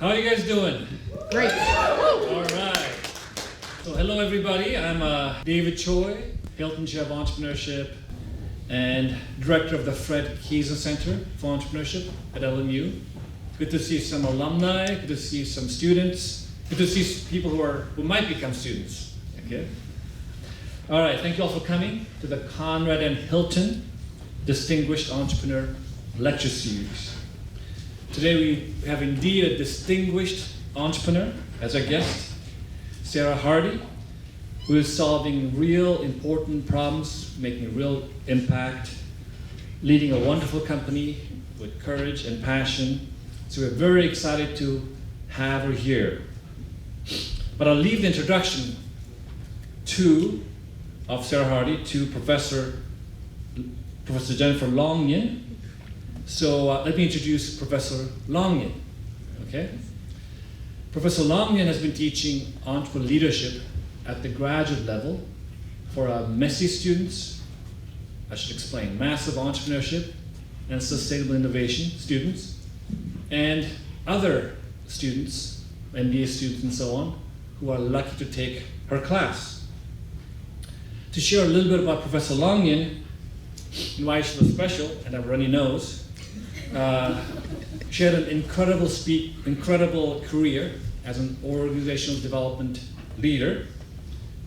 How are you guys doing? Great. All right. So hello everybody, I'm David Choi, Hilton Chair of Entrepreneurship and Director of the Fred Kieser Center for Entrepreneurship at LMU. Good to see some alumni, good to see some students, good to see people who might become students. Okay. All right, thank you all for coming to the Conrad and Hilton Distinguished Entrepreneur Lecture Series. Today we have indeed a distinguished entrepreneur as our guest, Sarah Hardy, who is solving real important problems, making a real impact, leading a wonderful company with courage and passion. So we're very excited to have her here. But I'll leave the introduction of Sarah Hardy to Professor Jennifer Longyen. So let me introduce Professor Longyen. Okay? Professor Longyen has been teaching entrepreneurial leadership at the graduate level for messy students, I should explain, massive entrepreneurship and sustainable innovation students, and other students, MBA students and so on, who are lucky to take her class. To share a little bit about Professor Longyen and why she was special, and have a runny nose, she had an incredible career as an organizational development leader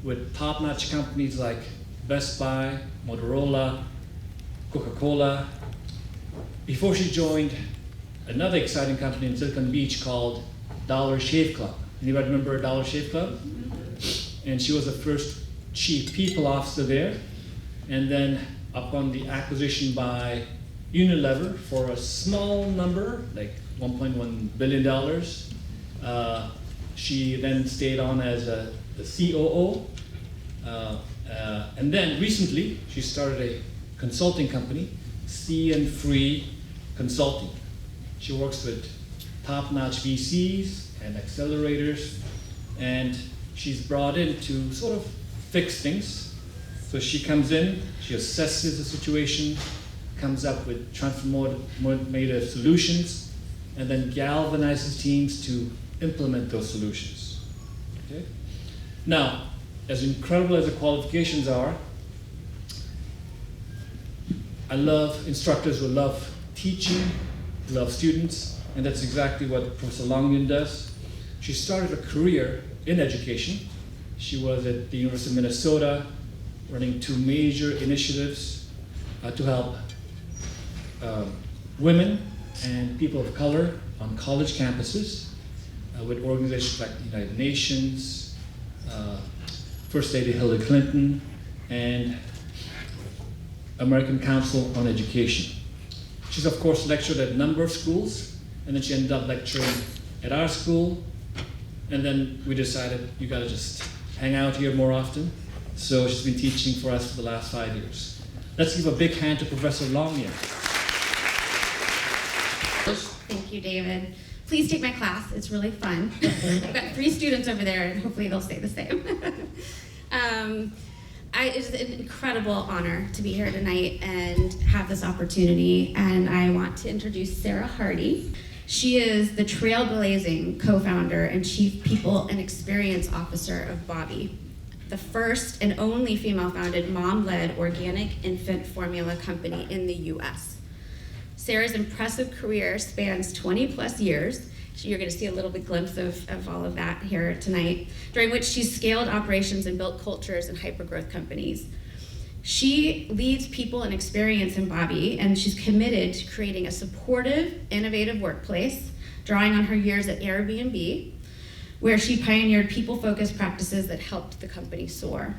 with top-notch companies like Best Buy, Motorola, Coca-Cola, before she joined another exciting company in Silicon Beach called Dollar Shave Club. Anybody remember Dollar Shave Club? And she was the first chief people officer there. And then upon the acquisition by Unilever for a small number, like $1.1 billion, she then stayed on as the COO. And then recently, she started a consulting company, C&Free Consulting. She works with top-notch VCs and accelerators, and she's brought in to sort of fix things. So she comes in, she assesses the situation, comes up with transformative solutions, and then galvanizes teams to implement those solutions. Okay? Now, as incredible as the qualifications are, I love instructors who love teaching, who love students, and that's exactly what Professor Longyen does. She started a career in education. She was at the University of Minnesota, running two major initiatives to help women and people of color on college campuses with organizations like the United Nations, First Lady Hillary Clinton, and American Council on Education. She's of course lectured at a number of schools, and then she ended up lecturing at our school, and then we decided you gotta just hang out here more often. So she's been teaching for us for the last 5 years. Let's give a big hand to Professor Longyen. Thank you, David. Please take my class. It's really fun. I've got 3 students over there, and hopefully they'll stay the same. It's an incredible honor to be here tonight and have this opportunity, and I want to introduce Sarah Hardy. She is the trailblazing co-founder and chief people and experience officer of Bobbie, the first and only female-founded mom-led organic infant formula company in the US. Sarah's impressive career spans 20 plus years. You're going to see a little bit glimpse of all of that here tonight, during which she's scaled operations and built cultures in hypergrowth companies. She leads people and experience in Bobbie, and she's committed to creating a supportive, innovative workplace, drawing on her years at Airbnb, where she pioneered people-focused practices that helped the company soar.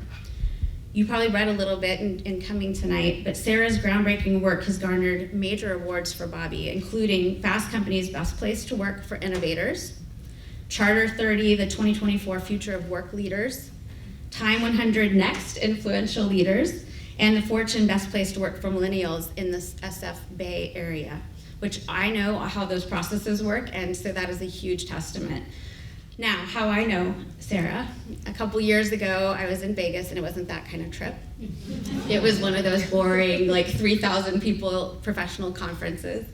You probably read a little bit in coming tonight, but Sarah's groundbreaking work has garnered major awards for Bobbie, including Fast Company's Best Place to Work for Innovators, Charter 30, the 2024 Future of Work Leaders, Time 100 Next Influential Leaders, and the Fortune Best Place to Work for Millennials in the SF Bay Area, which I know how those processes work, and so that is a huge testament. Now, how I know Sarah, a couple years ago, I was in Vegas, and it wasn't that kind of trip. It was one of those boring, like 3,000 people professional conferences.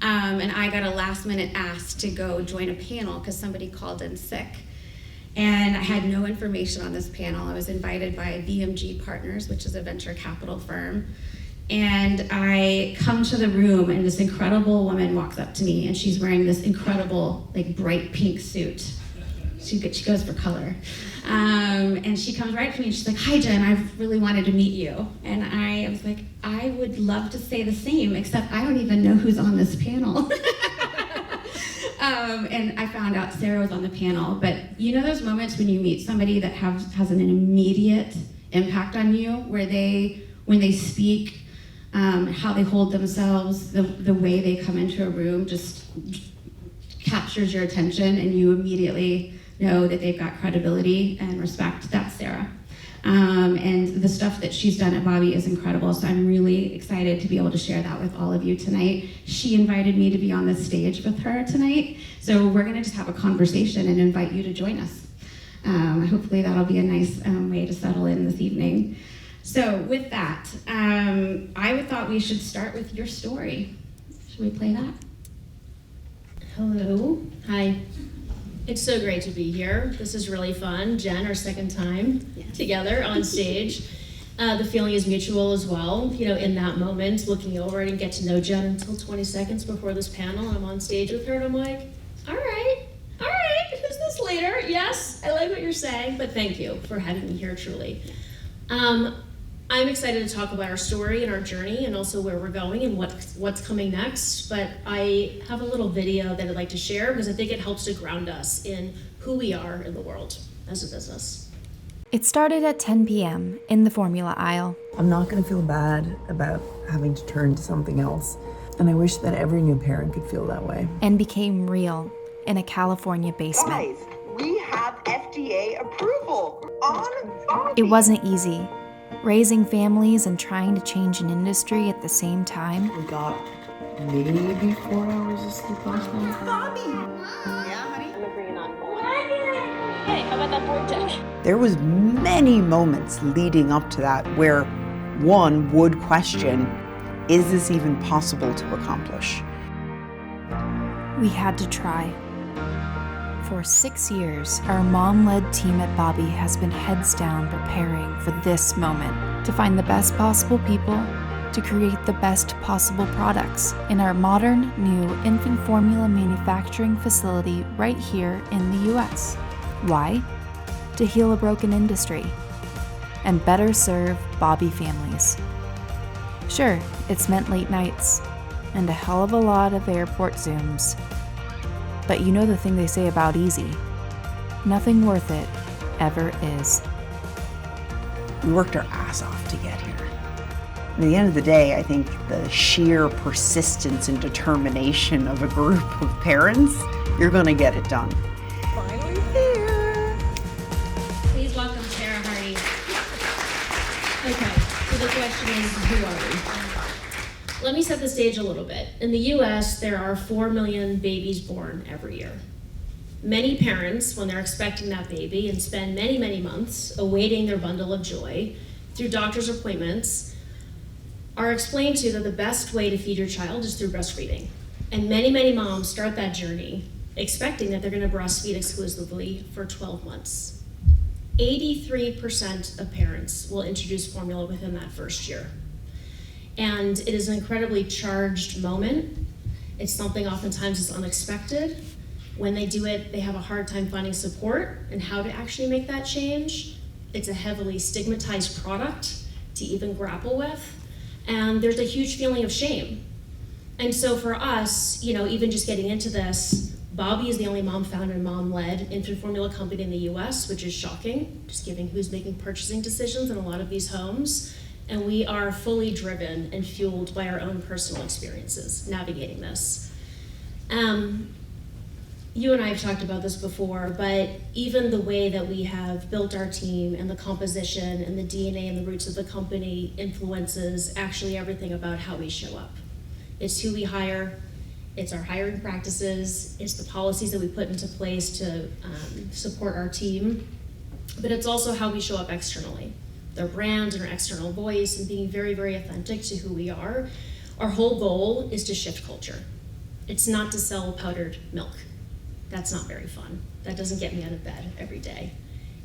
And I got a last minute ask to go join a panel because somebody called in sick. And I had no information on this panel. I was invited by BMG Partners, which is a venture capital firm. And I come to the room and this incredible woman walks up to me and she's wearing this incredible, like, bright pink suit. She goes for color. And she comes right to me and she's like, "Hi, Jen, I've really wanted to meet you." And I was like, "I would love to say the same, except I don't even know who's on this panel." And I found out Sarah was on the panel. But you know those moments when you meet somebody that has an immediate impact on you, where when they speak, how they hold themselves, the way they come into a room just captures your attention and you immediately know that they've got credibility and respect. That's Sarah. And the stuff that she's done at Bobbie is incredible, so I'm really excited to be able to share that with all of you tonight. She invited me to be on the stage with her tonight, so we're gonna just have a conversation and invite you to join us. Hopefully that'll be a nice way to settle in this evening. So with that, I thought we should start with your story. Should we play that? Hello. Hi. It's so great to be here. This is really fun. Jen, our second time together on stage. The feeling is mutual as well. You know, in that moment, looking over, I didn't get to know Jen until 20 seconds before this panel. I'm on stage with her and I'm like, all right, who's this later? Yes, I like what you're saying, but thank you for having me here, truly. I'm excited to talk about our story and our journey and also where we're going and what's coming next, but I have a little video that I'd like to share because I think it helps to ground us in who we are in the world as a business. It started at 10 p.m. in the formula aisle. I'm not going to feel bad about having to turn to something else, and I wish that every new parent could feel that way. And became real in a California basement. Guys, we have FDA approval on Bobbie. It wasn't easy. Raising families and trying to change an industry at the same time. We got maybe 4 hours of sleep last night. Bobbie! Yeah, honey? I'm agreeing on Hey, how about that board deck? There was many moments leading up to that where one would question, is this even possible to accomplish? We had to try. For 6 years, our mom-led team at Bobbie has been heads down preparing for this moment, to find the best possible people, to create the best possible products in our modern, new infant formula manufacturing facility right here in the US. Why? To heal a broken industry and better serve Bobbie families. Sure, it's meant late nights and a hell of a lot of airport Zooms. But you know the thing they say about easy. Nothing worth it ever is. We worked our ass off to get here. At the end of the day, I think the sheer persistence and determination of a group of parents, you're gonna get it done. finally here. Please welcome Sarah Hardy. Okay, so the question is, who are we? Let me set the stage a little bit. In the US, there are 4 million babies born every year. Many parents, when they're expecting that baby and spend many, many months awaiting their bundle of joy through doctor's appointments, are explained to that the best way to feed your child is through breastfeeding. And many, many moms start that journey expecting that they're gonna breastfeed exclusively for 12 months. 83% of parents will introduce formula within that first year. And it is an incredibly charged moment. It's something oftentimes is unexpected. When they do it, they have a hard time finding support and how to actually make that change. It's a heavily stigmatized product to even grapple with. And there's a huge feeling of shame. And so for us, you know, even just getting into this, Bobbie is the only mom-founded and mom-led infant formula company in the US, which is shocking, just given who's making purchasing decisions in a lot of these homes. And we are fully driven and fueled by our own personal experiences navigating this. You and I have talked about this before, but even the way that we have built our team and the composition and the DNA and the roots of the company influences actually everything about how we show up. It's who we hire, it's our hiring practices, it's the policies that we put into place to support our team, but it's also how we show up externally. Their brand and our external voice and being very, very authentic to who we are. Our whole goal is to shift culture. It's not to sell powdered milk. That's not very fun. That doesn't get me out of bed every day.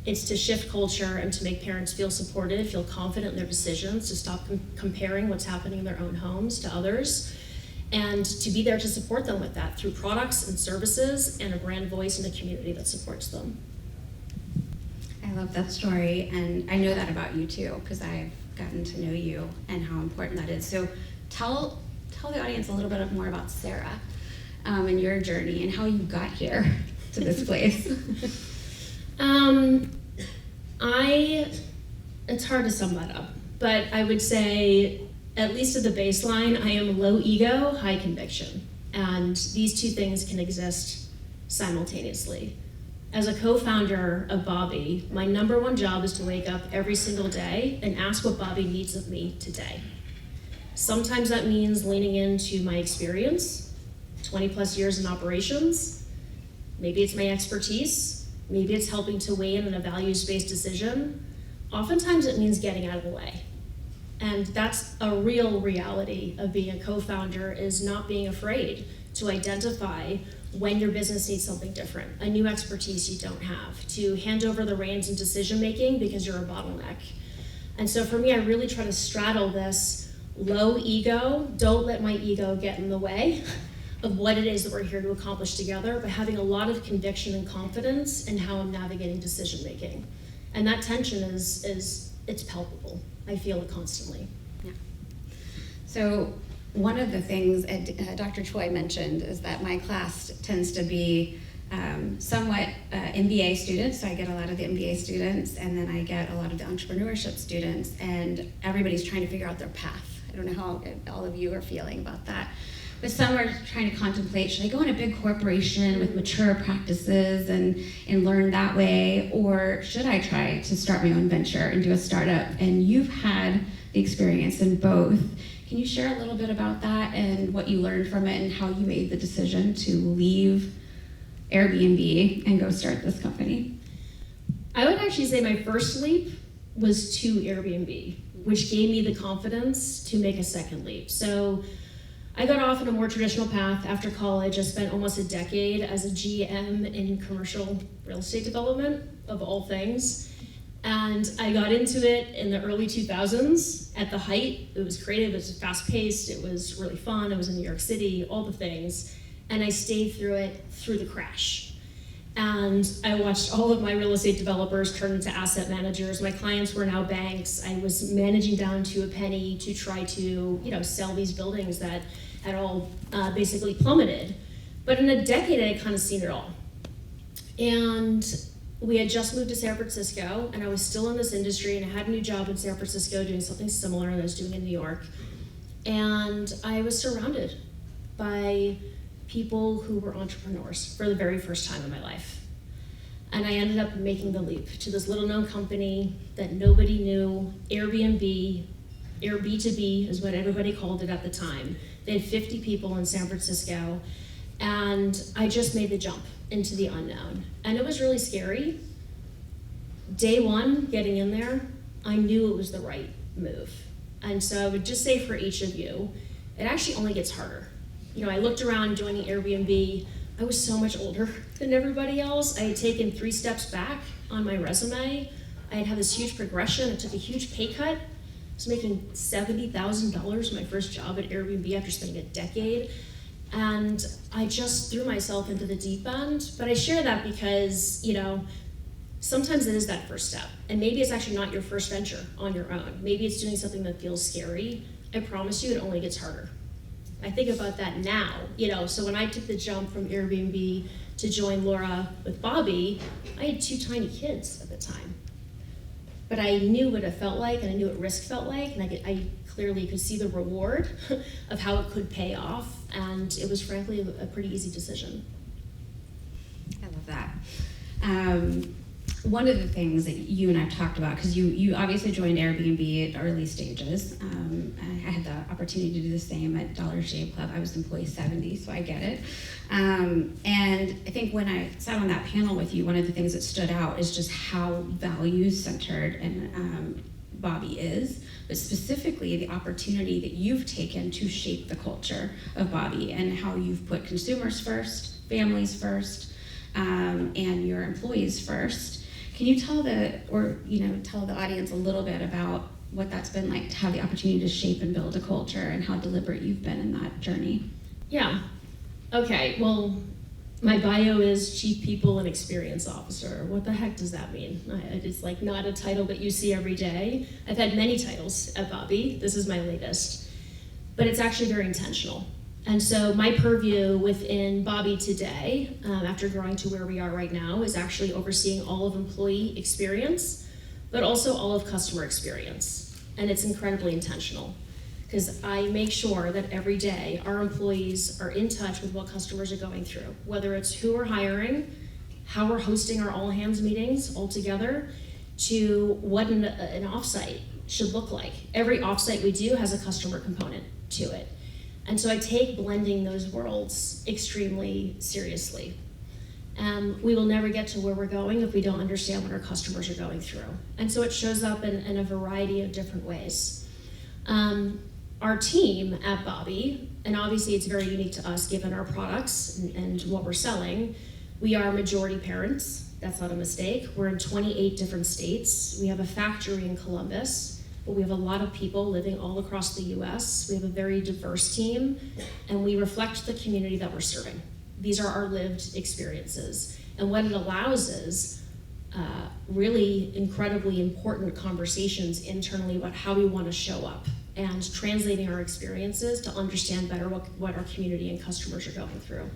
It's to shift culture and to make parents feel supported, feel confident in their decisions, to stop comparing what's happening in their own homes to others, and to be there to support them with that through products and services and a brand voice and a community that supports them. I love that story, and I know that about you too, because I've gotten to know you and how important that is. So tell the audience a little bit more about Sarah and your journey and how you got here to this place. It's hard to sum that up, but I would say, at least at the baseline, I am low ego, high conviction. And these two things can exist simultaneously. As a co-founder of Bobbie, my number one job is to wake up every single day and ask what Bobbie needs of me today. Sometimes that means leaning into my experience, 20 plus years in operations. Maybe it's my expertise. Maybe it's helping to weigh in on a values-based decision. Oftentimes it means getting out of the way. And that's a real reality of being a co-founder, is not being afraid to identify when your business needs something different, a new expertise you don't have, to hand over the reins in decision-making because you're a bottleneck. And so for me, I really try to straddle this low ego, don't let my ego get in the way of what it is that we're here to accomplish together, but having a lot of conviction and confidence in how I'm navigating decision-making. And that tension it's palpable. I feel it constantly. Yeah. So one of the things Dr. Choi mentioned is that my class tends to be somewhat MBA students, so I get a lot of the MBA students, and then I get a lot of the entrepreneurship students, and everybody's trying to figure out their path. I don't know how all of you are feeling about that. But some are trying to contemplate, should I go in a big corporation with mature practices and learn that way, or should I try to start my own venture and do a startup? And you've had the experience in both. Can you share a little bit about that and what you learned from it and how you made the decision to leave Airbnb and go start this company? I would actually say my first leap was to Airbnb, which gave me the confidence to make a second leap. So I got off on a more traditional path after college. I spent almost a decade as a GM in commercial real estate development, of all things. And I got into it in the early 2000s at the height. It was creative, it was fast paced, it was really fun. I was in New York City, all the things. And I stayed through it through the crash. And I watched all of my real estate developers turn into asset managers. My clients were now banks. I was managing down to a penny to try to, sell these buildings that had all basically plummeted. But in a decade, I had kind of seen it all. And we had just moved to San Francisco, and I was still in this industry, and I had a new job in San Francisco doing something similar that I was doing in New York. And I was surrounded by people who were entrepreneurs for the very first time in my life. And I ended up making the leap to this little known company that nobody knew, Airbnb, Airbnb is what everybody called it at the time. They had 50 people in San Francisco, and I just made the jump into the unknown. And it was really scary. Day one, getting in there, I knew it was the right move. And so I would just say for each of you, it actually only gets harder. I looked around joining Airbnb. I was so much older than everybody else. I had taken 3 steps back on my resume. I had this huge progression. I took a huge pay cut. I was making $70,000 my first job at Airbnb after spending a decade. And I just threw myself into the deep end. But I share that because, sometimes it is that first step. And maybe it's actually not your first venture on your own. Maybe it's doing something that feels scary. I promise you, it only gets harder. I think about that now, so when I took the jump from Airbnb to join Laura with Bobbie, I had 2 tiny kids at the time. But I knew what it felt like, and I knew what risk felt like, and I clearly could see the reward of how it could pay off, and it was frankly a pretty easy decision. I love that. One of the things that you and I've talked about, because you obviously joined Airbnb at early stages. I had the opportunity to do the same at Dollar Shave Club. I was employee 70, so I get it. And I think when I sat on that panel with you, one of the things that stood out is just how values-centered and Bobbie is, but specifically the opportunity that you've taken to shape the culture of Bobbie and how you've put consumers first, families first, and your employees first. Can you tell the audience a little bit about what that's been like to have the opportunity to shape and build a culture and how deliberate you've been in that journey? Yeah. Okay, well, my bio is Chief People and Experience Officer. What the heck does that mean? It's like not a title that you see every day. I've had many titles at Bobbie. This is my latest. But it's actually very intentional. And so my purview within Bobbie today, after growing to where we are right now, is actually overseeing all of employee experience, but also all of customer experience. And it's incredibly intentional, because I make sure that every day our employees are in touch with what customers are going through, whether it's who we're hiring, how we're hosting our all hands meetings all together, to what an offsite should look like. Every offsite we do has a customer component to it. And so I take blending those worlds extremely seriously. We will never get to where we're going if we don't understand what our customers are going through. And so it shows up in a variety of different ways. Our team at Bobbie, and obviously it's very unique to us given our products and what we're selling, we are majority parents. That's not a mistake. We're in 28 different states. We have a factory in Columbus, but we have a lot of people living all across the US. We have a very diverse team, and we reflect the community that we're serving. These are our lived experiences. And what it allows is really incredibly important conversations internally about how we want to show up and translating our experiences to understand better what our community and customers are going through.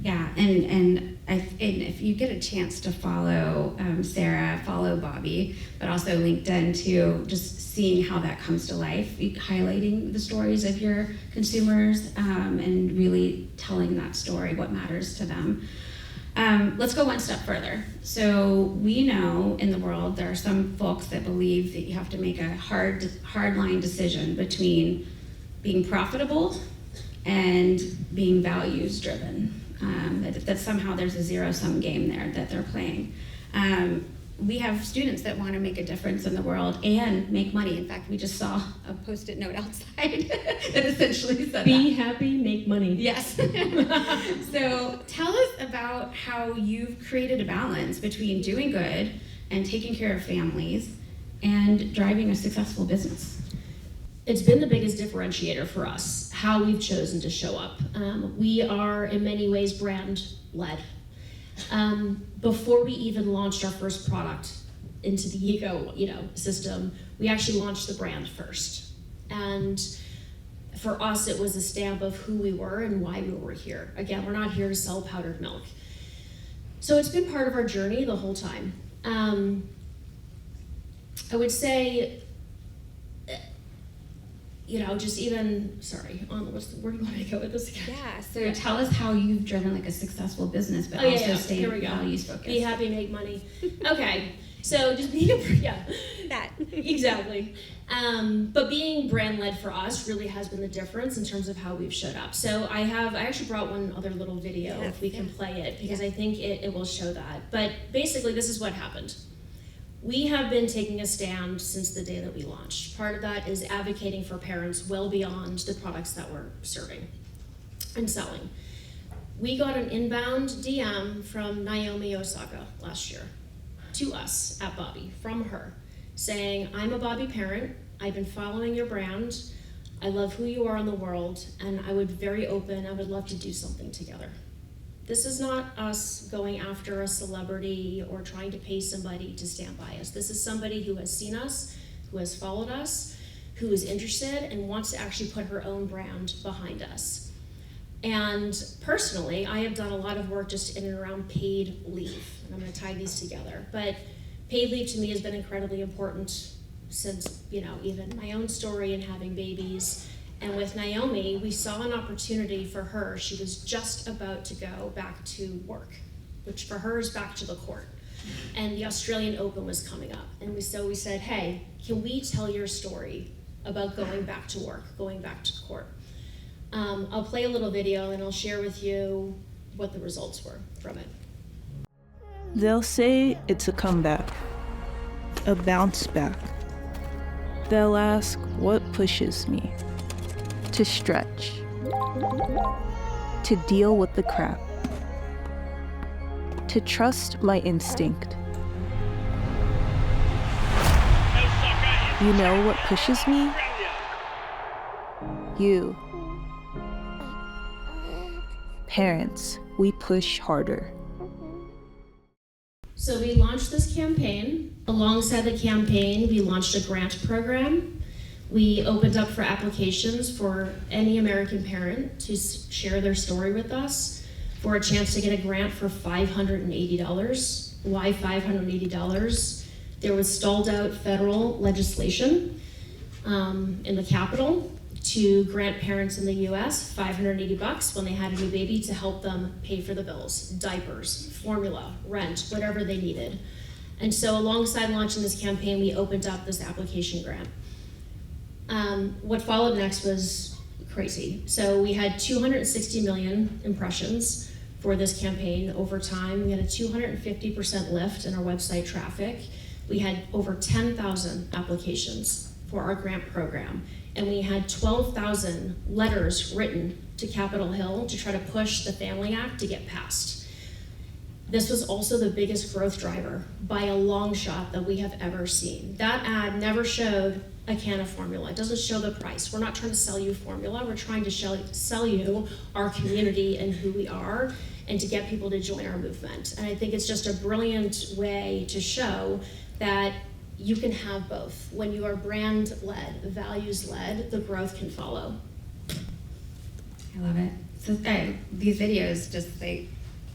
Yeah, and if you get a chance to follow Sarah, follow Bobbie, but also LinkedIn too, just seeing how that comes to life, highlighting the stories of your consumers and really telling that story, what matters to them. Let's go one step further. So we know in the world there are some folks that believe that you have to make a hard line decision between being profitable and being values driven. That somehow there's a zero-sum game there that they're playing. We have students that want to make a difference in the world and make money. In fact, we just saw a Post-it note outside that essentially said Be happy, make money. Yes. So tell us about how you've created a balance between doing good and taking care of families and driving a successful business. It's been the biggest differentiator for us, how we've chosen to show up. We are in many ways brand-led. Before we even launched our first product into the ego, system, we actually launched the brand first. And for us, it was a stamp of who we were and why we were here. Again, we're not here to sell powdered milk. So it's been part of our journey the whole time. I would say, just even, where do you want me to go with this again? Yeah, so tell us how you've driven like a successful business, but also stay values focused. Be happy, make money. Okay, so just being that. Exactly. But being brand led for us really has been the difference in terms of how we've showed up. So I actually brought one other little video if we can play it, because I think it will show that. But basically this is what happened. We have been taking a stand since the day that we launched. Part of that is advocating for parents well beyond the products that we're serving and selling. We got an inbound DM from Naomi Osaka last year to us at Bobbie, from her, saying, I'm a Bobbie parent, I've been following your brand, I love who you are in the world, and I would be very open, I would love to do something together. This is not us going after a celebrity or trying to pay somebody to stand by us. This is somebody who has seen us, who has followed us, who is interested and wants to actually put her own brand behind us. And personally, I have done a lot of work just in and around paid leave. And I'm gonna tie these together. But paid leave to me has been incredibly important since, even my own story and having babies. And with Naomi, we saw an opportunity for her. She was just about to go back to work, which for her is back to the court. And the Australian Open was coming up. And so we said, hey, can we tell your story about going back to work, going back to court? I'll play a little video and I'll share with you what the results were from it. They'll say it's a comeback. a bounce back. They'll ask what pushes me to stretch, to deal with the crap, to trust my instinct. You know what pushes me? You. Parents, we push harder. So we launched this campaign. Alongside the campaign, we launched a grant program. We opened up for applications for any American parent to share their story with us for a chance to get a grant for $580. Why $580? There was stalled out federal legislation in the Capitol to grant parents in the US $580 when they had a new baby to help them pay for the bills, diapers, formula, rent, whatever they needed. And so alongside launching this campaign, we opened up this application grant. What followed next was crazy. So we had 260 million impressions for this campaign over time. We had a 250% lift in our website traffic. We had over 10,000 applications for our grant program. And we had 12,000 letters written to Capitol Hill to try to push the Family Act to get passed. This was also the biggest growth driver by a long shot that we have ever seen. That ad never showed a can of formula. It doesn't show the price. We're not trying to sell you formula. We're trying to sell you our community and who we are and to get people to join our movement. And I think it's just a brilliant way to show that you can have both. When you are brand-led, values-led, the growth can follow. I love it. So these videos just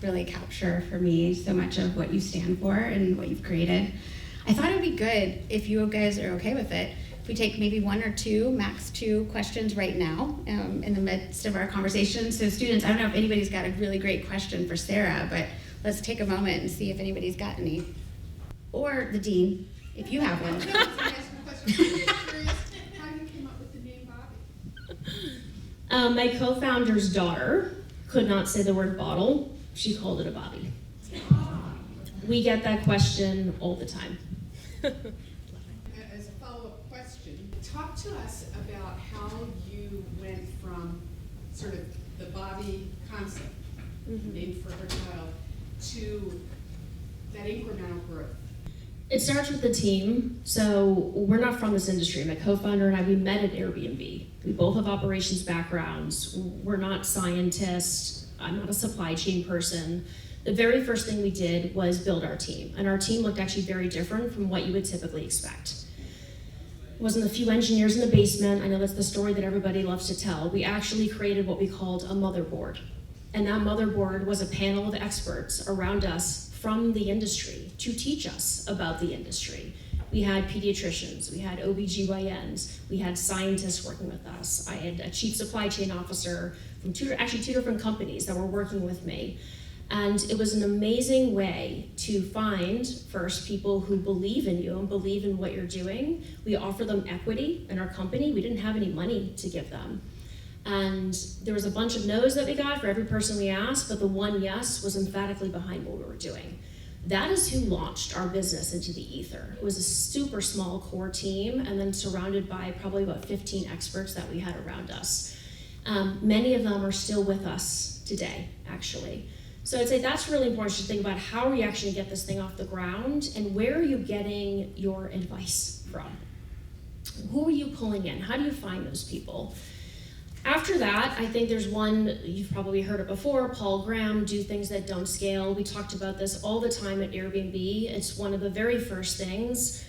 really capture for me so much of what you stand for and what you've created. I thought it would be good if you guys are okay with it, if we take maybe one or two, max two questions right now in the midst of our conversation. So students, I don't know if anybody's got a really great question for Sarah, but let's take a moment and see if anybody's got any. Or the dean, if you have one. I'm curious how you came up with the name Bobbie. My co-founder's daughter could not say the word bottle. She called it a Bobbie. We get that question all the time. As a follow-up question, talk to us about how you went from sort of the Bobbie concept, named for her child, to that incremental growth. It starts with the team. So we're not from this industry. My co-founder and I, we met at Airbnb. We both have operations backgrounds. We're not scientists. I'm not a supply chain person. The very first thing we did was build our team. And our team looked actually very different from what you would typically expect. It wasn't a few engineers in the basement. I know that's the story that everybody loves to tell. We actually created what we called a motherboard. And that motherboard was a panel of experts around us from the industry to teach us about the industry. We had pediatricians, we had OBGYNs, we had scientists working with us. I had a chief supply chain officer from two different companies that were working with me. And it was an amazing way to find, first, people who believe in you and believe in what you're doing. We offer them equity in our company. We didn't have any money to give them. And there was a bunch of no's that we got for every person we asked, but the one yes was emphatically behind what we were doing. That is who launched our business into the ether. It was a super small core team and then surrounded by probably about 15 experts that we had around us. Many of them are still with us today, actually. So I'd say that's really important to think about how are you actually get this thing off the ground and where are you getting your advice from? Who are you pulling in? How do you find those people? After that, I think there's one, you've probably heard it before, Paul Graham, do things that don't scale. We talked about this all the time at Airbnb. It's one of the very first things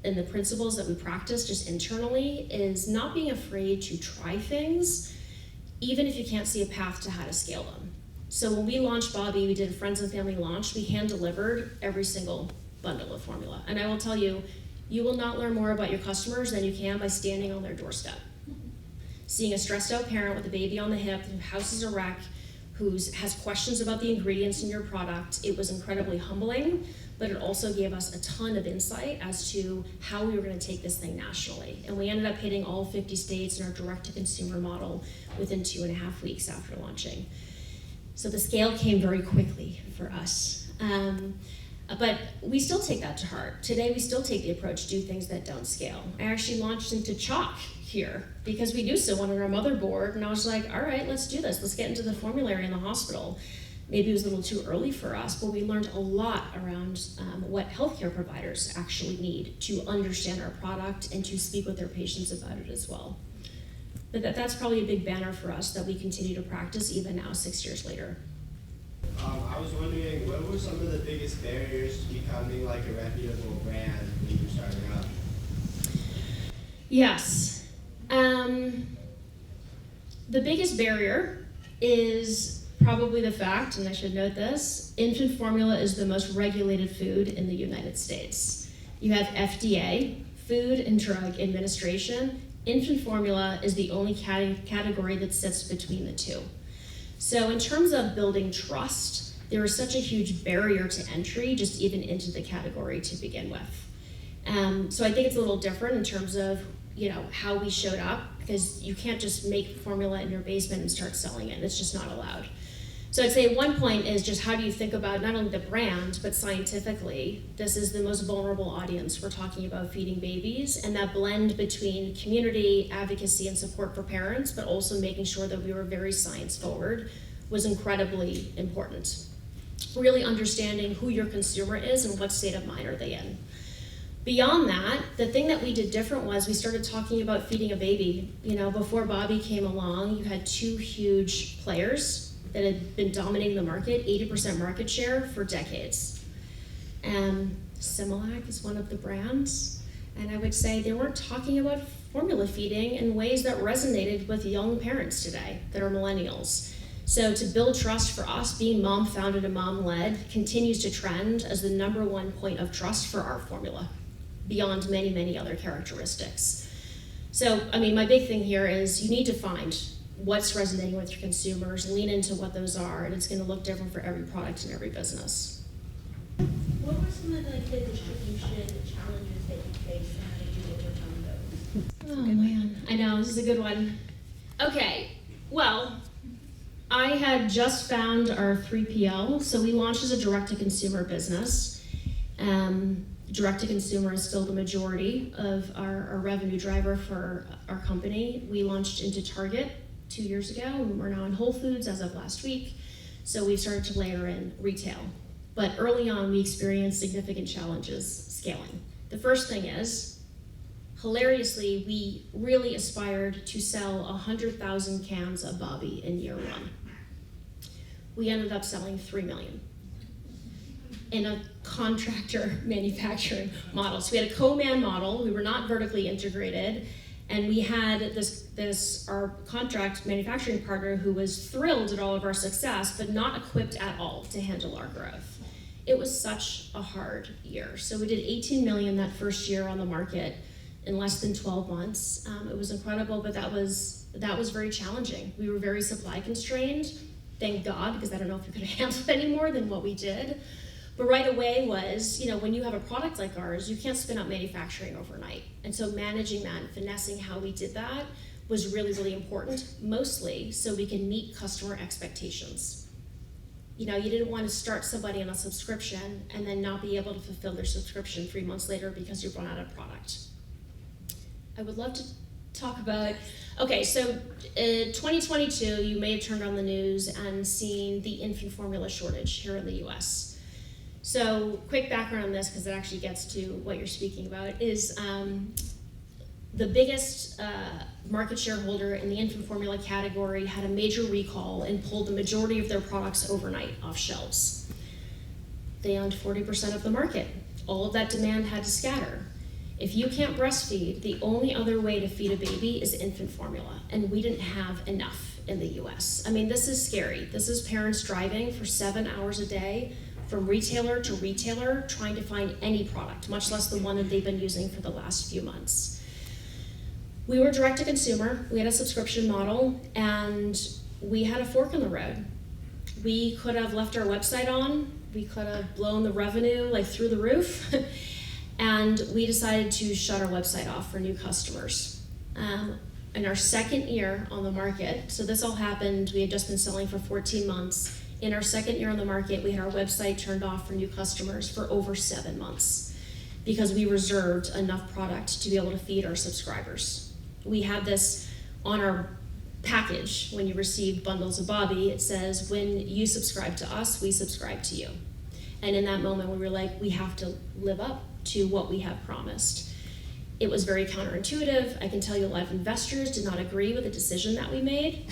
and the principles that we practice just internally is not being afraid to try things, even if you can't see a path to how to scale them. So when we launched Bobbie, we did a friends and family launch, we hand delivered every single bundle of formula. And I will tell you, you will not learn more about your customers than you can by standing on their doorstep. Seeing a stressed out parent with a baby on the hip, whose house is a wreck, who has questions about the ingredients in your product, it was incredibly humbling, but it also gave us a ton of insight as to how we were going to take this thing nationally. And we ended up hitting all 50 states in our direct-to-consumer model within 2.5 weeks after launching. So the scale came very quickly for us. But we still take that to heart. Today we still take the approach, do things that don't scale. I actually launched into chalk here because we do so on our motherboard, and I was like, all right, let's do this. Let's get into the formulary in the hospital. Maybe it was a little too early for us, but we learned a lot around what healthcare providers actually need to understand our product and to speak with their patients about it as well. But that's probably a big banner for us that we continue to practice even now, 6 years later. I was wondering, what were some of the biggest barriers to becoming like a reputable brand when you were starting up? Yes. The biggest barrier is probably the fact, and I should note this, infant formula is the most regulated food in the United States. You have FDA, Food and Drug Administration. Infant formula is the only category that sits between the two. So in terms of building trust, there is such a huge barrier to entry just even into the category to begin with. So I think it's a little different in terms of how we showed up, because you can't just make formula in your basement and start selling it. It's just not allowed. So I'd say one point is just how do you think about not only the brand, but scientifically, this is the most vulnerable audience. We're talking about feeding babies, and that blend between community, advocacy, and support for parents, but also making sure that we were very science forward was incredibly important. Really understanding who your consumer is and what state of mind are they in. Beyond that, the thing that we did different was we started talking about feeding a baby. Before Bobbie came along, you had two huge players that had been dominating the market, 80% market share for decades. Similac is one of the brands, and I would say they weren't talking about formula feeding in ways that resonated with young parents today that are millennials. So to build trust for us, being mom-founded and mom-led continues to trend as the #1 point of trust for our formula, beyond many, many other characteristics. So, my big thing here is you need to find what's resonating with your consumers, lean into what those are, and it's going to look different for every product and every business. What were some of the distribution challenges that you faced, and how did you overcome those? Oh man, I know, this is a good one. Okay, well, I had just found our 3PL, so we launched as a direct-to-consumer business. Direct-to-consumer is still the majority of our revenue driver for our company. We launched into Target 2 years ago, and we're now in Whole Foods as of last week. So we've started to layer in retail. But early on, we experienced significant challenges scaling. The first thing is, hilariously, we really aspired to sell 100,000 cans of Bobbie in year 1. We ended up selling 3 million in a contractor manufacturing model. So we had a co-man model, we were not vertically integrated, and we had our contract manufacturing partner who was thrilled at all of our success, but not equipped at all to handle our growth. It was such a hard year. So we did 18 million that first year on the market in less than 12 months. It was incredible, but that was very challenging. We were very supply constrained, thank God, because I don't know if we could have handled any more than what we did. But right away was, when you have a product like ours, you can't spin up manufacturing overnight. And so managing that and finessing how we did that was really, really important, mostly so we can meet customer expectations. You didn't want to start somebody on a subscription and then not be able to fulfill their subscription 3 months later because you've run out of product. I would love to talk about, okay, so in 2022, you may have turned on the news and seen the infant formula shortage here in the US. So quick background on this, because it actually gets to what you're speaking about, is the biggest market shareholder in the infant formula category had a major recall and pulled the majority of their products overnight off shelves. They owned 40% of the market. All of that demand had to scatter. If you can't breastfeed, the only other way to feed a baby is infant formula, and we didn't have enough in the US. This is scary. This is parents driving for 7 hours a day from retailer to retailer trying to find any product, much less the one that they've been using for the last few months. We were direct to consumer, we had a subscription model, and we had a fork in the road. We could have left our website on, we could have blown the revenue through the roof, and we decided to shut our website off for new customers. In our second year on the market, so this all happened, we had just been selling for 14 months. In our second year on the market, we had our website turned off for new customers for over 7 months because we reserved enough product to be able to feed our subscribers. We had this on our package. When you receive bundles of Bobbie, it says, when you subscribe to us, we subscribe to you. And in that moment, we were like, we have to live up to what we have promised. It was very counterintuitive. I can tell you a lot of investors did not agree with the decision that we made.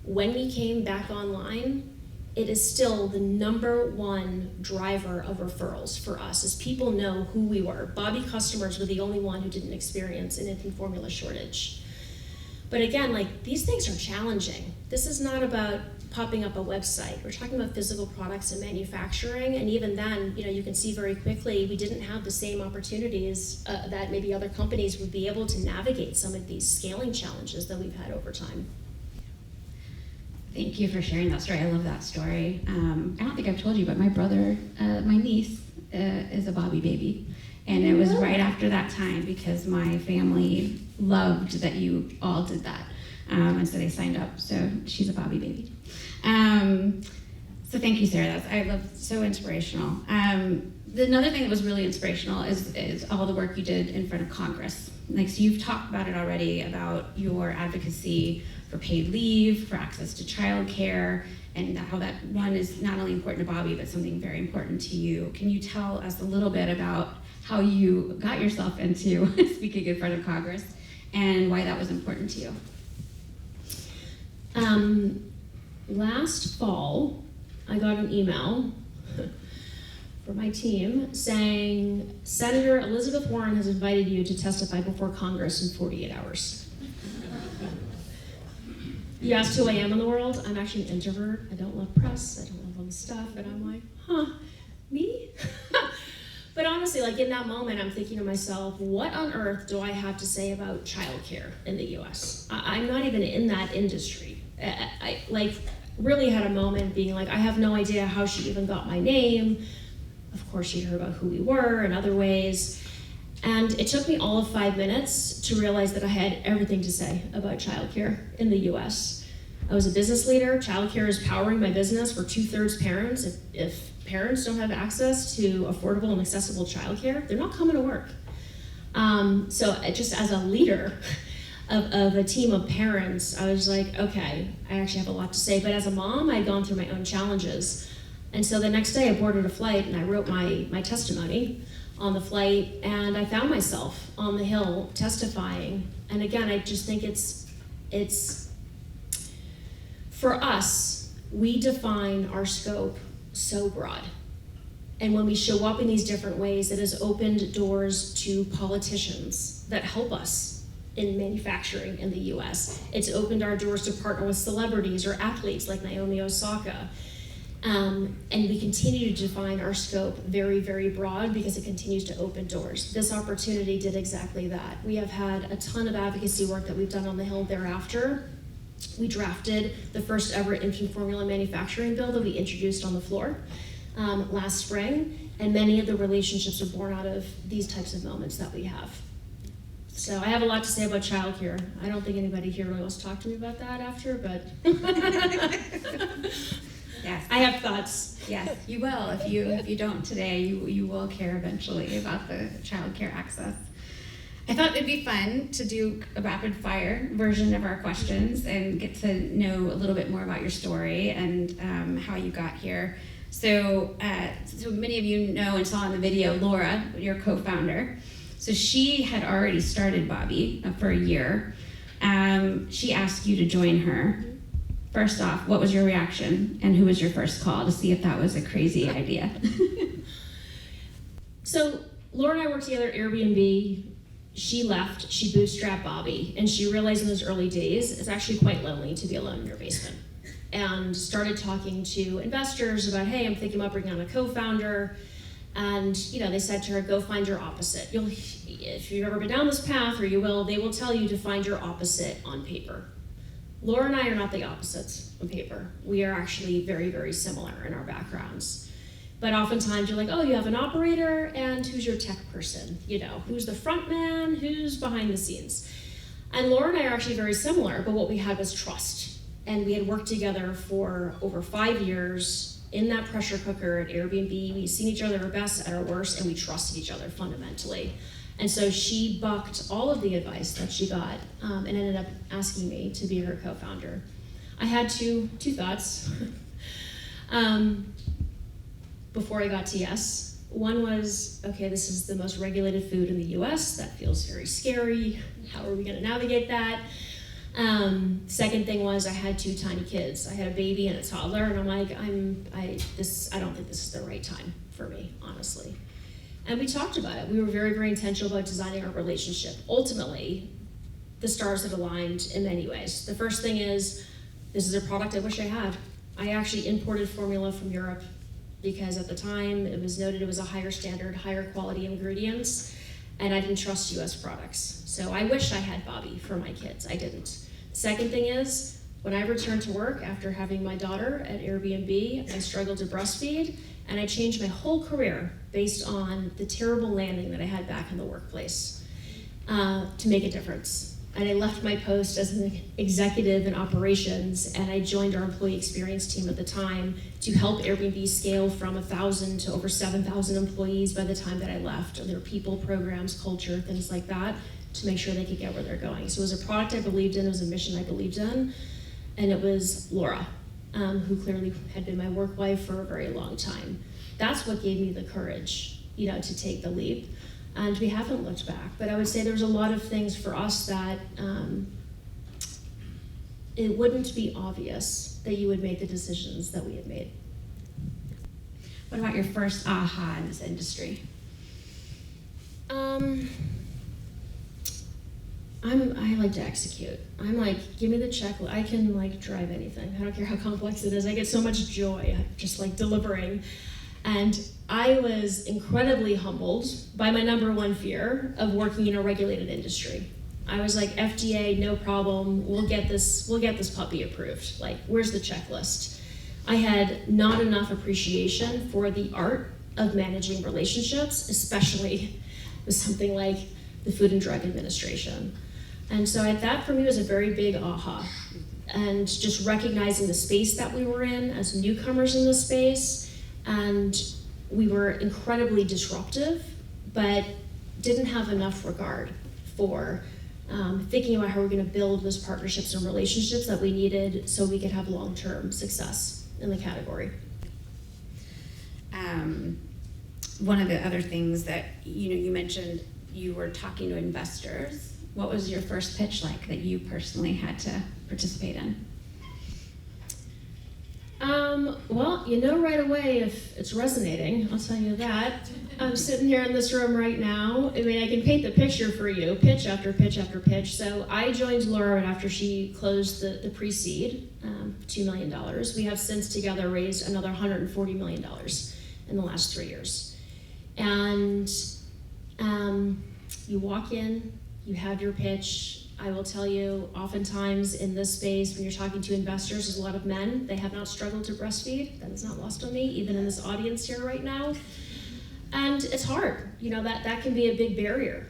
When we came back online, it is still the #1 driver of referrals for us, as people know who we were. Bobbie customers were the only one who didn't experience an infant formula shortage. But again, like, these things are challenging. This is not about popping up a website. We're talking about physical products and manufacturing, and even then, you can see very quickly we didn't have the same opportunities that maybe other companies would be able to navigate some of these scaling challenges that we've had over time. Thank you for sharing that story. I love that story. I don't think I've told you, but my brother, my niece, is a Bobbie baby. And it was right after that time because my family loved that you all did that. And so they signed up. So she's a Bobbie baby. So thank you, Sarah. I love, so inspirational. Another thing that was really inspirational is all the work you did in front of Congress. Like, so you've talked about it already, about your advocacy for paid leave, for access to childcare, and how that one is not only important to Bobbie, but something very important to you. Can you tell us a little bit about how you got yourself into speaking in front of Congress and why that was important to you? Last fall, I got an email from my team saying, Senator Elizabeth Warren has invited you to testify before Congress in 48 hours. You asked who I am in the world? I'm actually an introvert. I don't love press. I don't love all this stuff. And I'm like, me? But honestly, like, in that moment, I'm thinking to myself, what on earth do I have to say about childcare in the US? I'm not even in that industry. I really had a moment being like, I have no idea how she even got my name. Of course, she'd heard about who we were in other ways. And it took me all of 5 minutes to realize that I had everything to say about childcare in the US. I was a business leader. Childcare is powering my business. We're 2/3 parents. If parents don't have access to affordable and accessible childcare, they're not coming to work. So just as a leader of a team of parents, I was like, okay, I actually have a lot to say. But as a mom, I'd gone through my own challenges. And so the next day I boarded a flight and I wrote my testimony on the flight, and I found myself on the Hill testifying. And again, I just think it's for us, we define our scope so broad. And when we show up in these different ways, it has opened doors to politicians that help us in manufacturing in the US. It's opened our doors to partner with celebrities or athletes like Naomi Osaka. And we continue to define our scope very, very broad because it continues to open doors. This opportunity did exactly that. We have had a ton of advocacy work that we've done on the Hill thereafter. We drafted the first ever infant formula manufacturing bill that we introduced on the floor last spring, and many of the relationships are born out of these types of moments that we have. So I have a lot to say about childcare. I don't think anybody here really wants to talk to me about that after, but yes, I have thoughts. Yes, you will. If you don't today, you will care eventually about the childcare access. I thought it'd be fun to do a rapid fire version of our questions and get to know a little bit more about your story and how you got here. So many of you know and saw in the video, Laura, your co-founder. So she had already started Bobbie for a year. She asked you to join her. First off, what was your reaction, and who was your first call to see if that was a crazy idea? So Laura and I worked together at Airbnb. She left, she bootstrapped Bobbie, and she realized in those early days it's actually quite lonely to be alone in your basement. And started talking to investors about, hey, I'm thinking about bringing on a co-founder. And they said to her, go find your opposite. If you've ever been down this path, or they will tell you to find your opposite on paper. Laura and I are not the opposites on paper. We are actually very, very similar in our backgrounds. But oftentimes you're like, oh, you have an operator, and who's your tech person? Who's the front man, who's behind the scenes? And Laura and I are actually very similar, but what we had was trust. And we had worked together for over 5 years in that pressure cooker at Airbnb. We'd seen each other at our best, at our worst, and we trusted each other fundamentally. And so she bucked all of the advice that she got and ended up asking me to be her co-founder. I had two thoughts before I got to yes. One was, okay, this is the most regulated food in the US. That feels very scary. How are we gonna navigate that? Second thing was I had 2 tiny kids. I had a baby and a toddler, and I'm like, I don't think this is the right time for me, honestly. And we talked about it. We were very, very intentional about designing our relationship. Ultimately, the stars had aligned in many ways. The first thing is, this is a product I wish I had. I actually imported formula from Europe because at the time it was noted it was a higher standard, higher quality ingredients, and I didn't trust US products. So I wish I had Bobbie for my kids. I didn't. Second thing is, when I returned to work after having my daughter at Airbnb, I struggled to breastfeed, and I changed my whole career based on the terrible landing that I had back in the workplace to make a difference. And I left my post as an executive in operations, and I joined our employee experience team at the time to help Airbnb scale from 1,000 to over 7,000 employees by the time that I left. And their people, programs, culture, things like that, to make sure they could get where they're going. So it was a product I believed in, it was a mission I believed in, and it was Laura, who clearly had been my work wife for a very long time. That's what gave me the courage, to take the leap. And we haven't looked back, but I would say there's a lot of things for us that it wouldn't be obvious that you would make the decisions that we had made. What about your first aha in this industry? I like to execute. I'm like, give me the checklist. I can drive anything. I don't care how complex it is. I get so much joy just delivering. And I was incredibly humbled by my number one fear of working in a regulated industry. I was like, FDA, no problem. We'll get this puppy approved. Where's the checklist? I had not enough appreciation for the art of managing relationships, especially with something like the Food and Drug Administration. And so that for me was a very big aha. And just recognizing the space that we were in as newcomers in the space, and we were incredibly disruptive, but didn't have enough regard for thinking about how we're going to build those partnerships and relationships that we needed so we could have long-term success in the category. One of the other things that you mentioned, you were talking to investors. What was your first pitch like that you personally had to participate in? Well, right away if it's resonating, I'll tell you that. I'm sitting here in this room right now. I mean, I can paint the picture for you, pitch after pitch after pitch. So I joined Laura after she closed the pre-seed, $2 million. We have since together raised another $140 million in the last 3 years. And you walk in, you have your pitch. I will tell you, oftentimes in this space, when you're talking to investors, there's a lot of men. They have not struggled to breastfeed. That is not lost on me, even in this audience here right now. And it's hard. That can be a big barrier.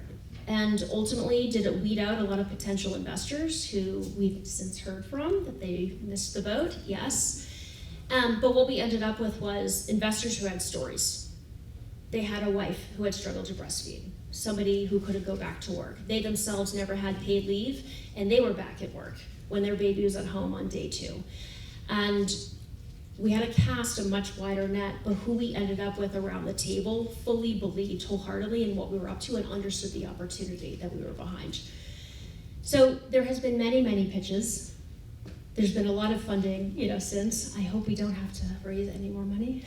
And ultimately, did it weed out a lot of potential investors who we've since heard from that they missed the boat? Yes. But what we ended up with was investors who had stories. They had a wife who had struggled to breastfeed, somebody who couldn't go back to work. They themselves never had paid leave, and they were back at work when their baby was at home on day 2. And we had to cast a much wider net, but who we ended up with around the table fully believed wholeheartedly in what we were up to and understood the opportunity that we were behind. So there has been many, many pitches. There's been a lot of funding, since. I hope we don't have to raise any more money.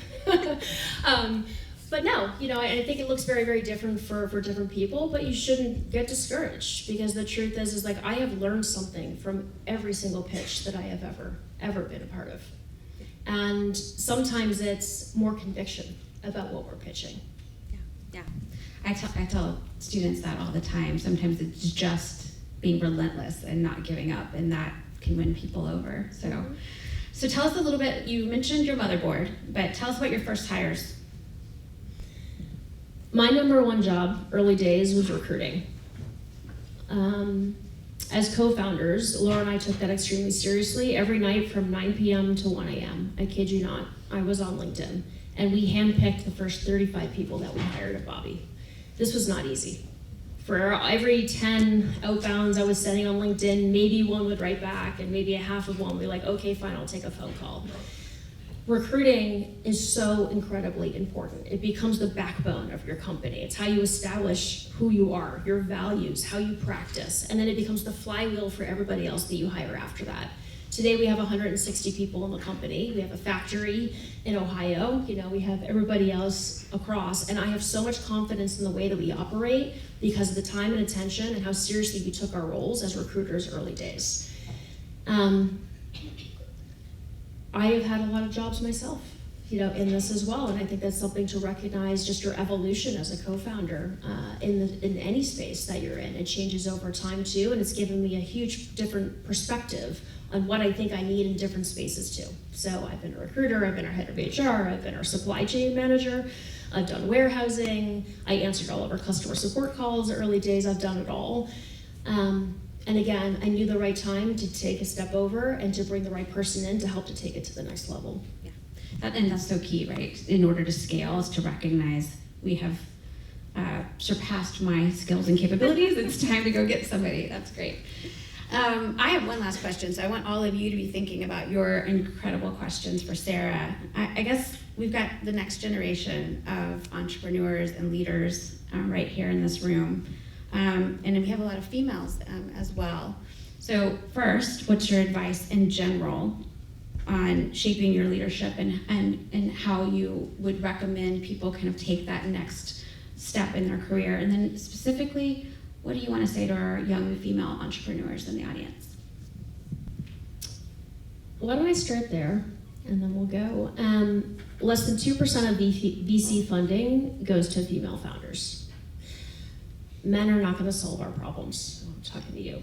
But no, I think it looks very, very different for different people, but you shouldn't get discouraged, because the truth is I have learned something from every single pitch that I have ever been a part of. And sometimes it's more conviction about what we're pitching. Yeah. I tell students that all the time. Sometimes it's just being relentless and not giving up, and that can win people over. So tell us a little bit, you mentioned your motherboard, but tell us about your first hires. My number one job, early days, was recruiting. As co-founders, Laura and I took that extremely seriously. Every night from 9 p.m. to 1 a.m., I kid you not, I was on LinkedIn. And we handpicked the first 35 people that we hired at Bobbie. This was not easy. For every 10 outbounds I was sending on LinkedIn, maybe one would write back, and maybe a half of one would be like, okay, fine, I'll take a phone call. Recruiting is so incredibly important. It becomes the backbone of your company. It's how you establish who you are, your values, how you practice, and then it becomes the flywheel for everybody else that you hire after that. Today we have 160 people in the company. We have a factory in Ohio. We have everybody else across, and I have so much confidence in the way that we operate because of the time and attention and how seriously we took our roles as recruiters early days. I have had a lot of jobs myself, in this as well, and I think that's something to recognize, just your evolution as a co-founder in any space that you're in. It changes over time too, and it's given me a huge different perspective on what I think I need in different spaces too. So I've been a recruiter, I've been our head of HR, I've been our supply chain manager, I've done warehousing, I answered all of our customer support calls early days, I've done it all. And again, I knew the right time to take a step over and to bring the right person in to help to take it to the next level. Yeah, and that's so key, right? In order to scale, is to recognize we have surpassed my skills and capabilities. It's time to go get somebody. That's great. I have one last question, so I want all of you to be thinking about your incredible questions for Sarah. I guess we've got the next generation of entrepreneurs and leaders right here in this room. And we have a lot of females as well. So first, what's your advice in general on shaping your leadership and how you would recommend people kind of take that next step in their career? And then specifically, what do you want to say to our young female entrepreneurs in the audience? Why don't I start there, and then we'll go. Less than 2% of VC funding goes to female founders. Men are not going to solve our problems. I'm talking to you.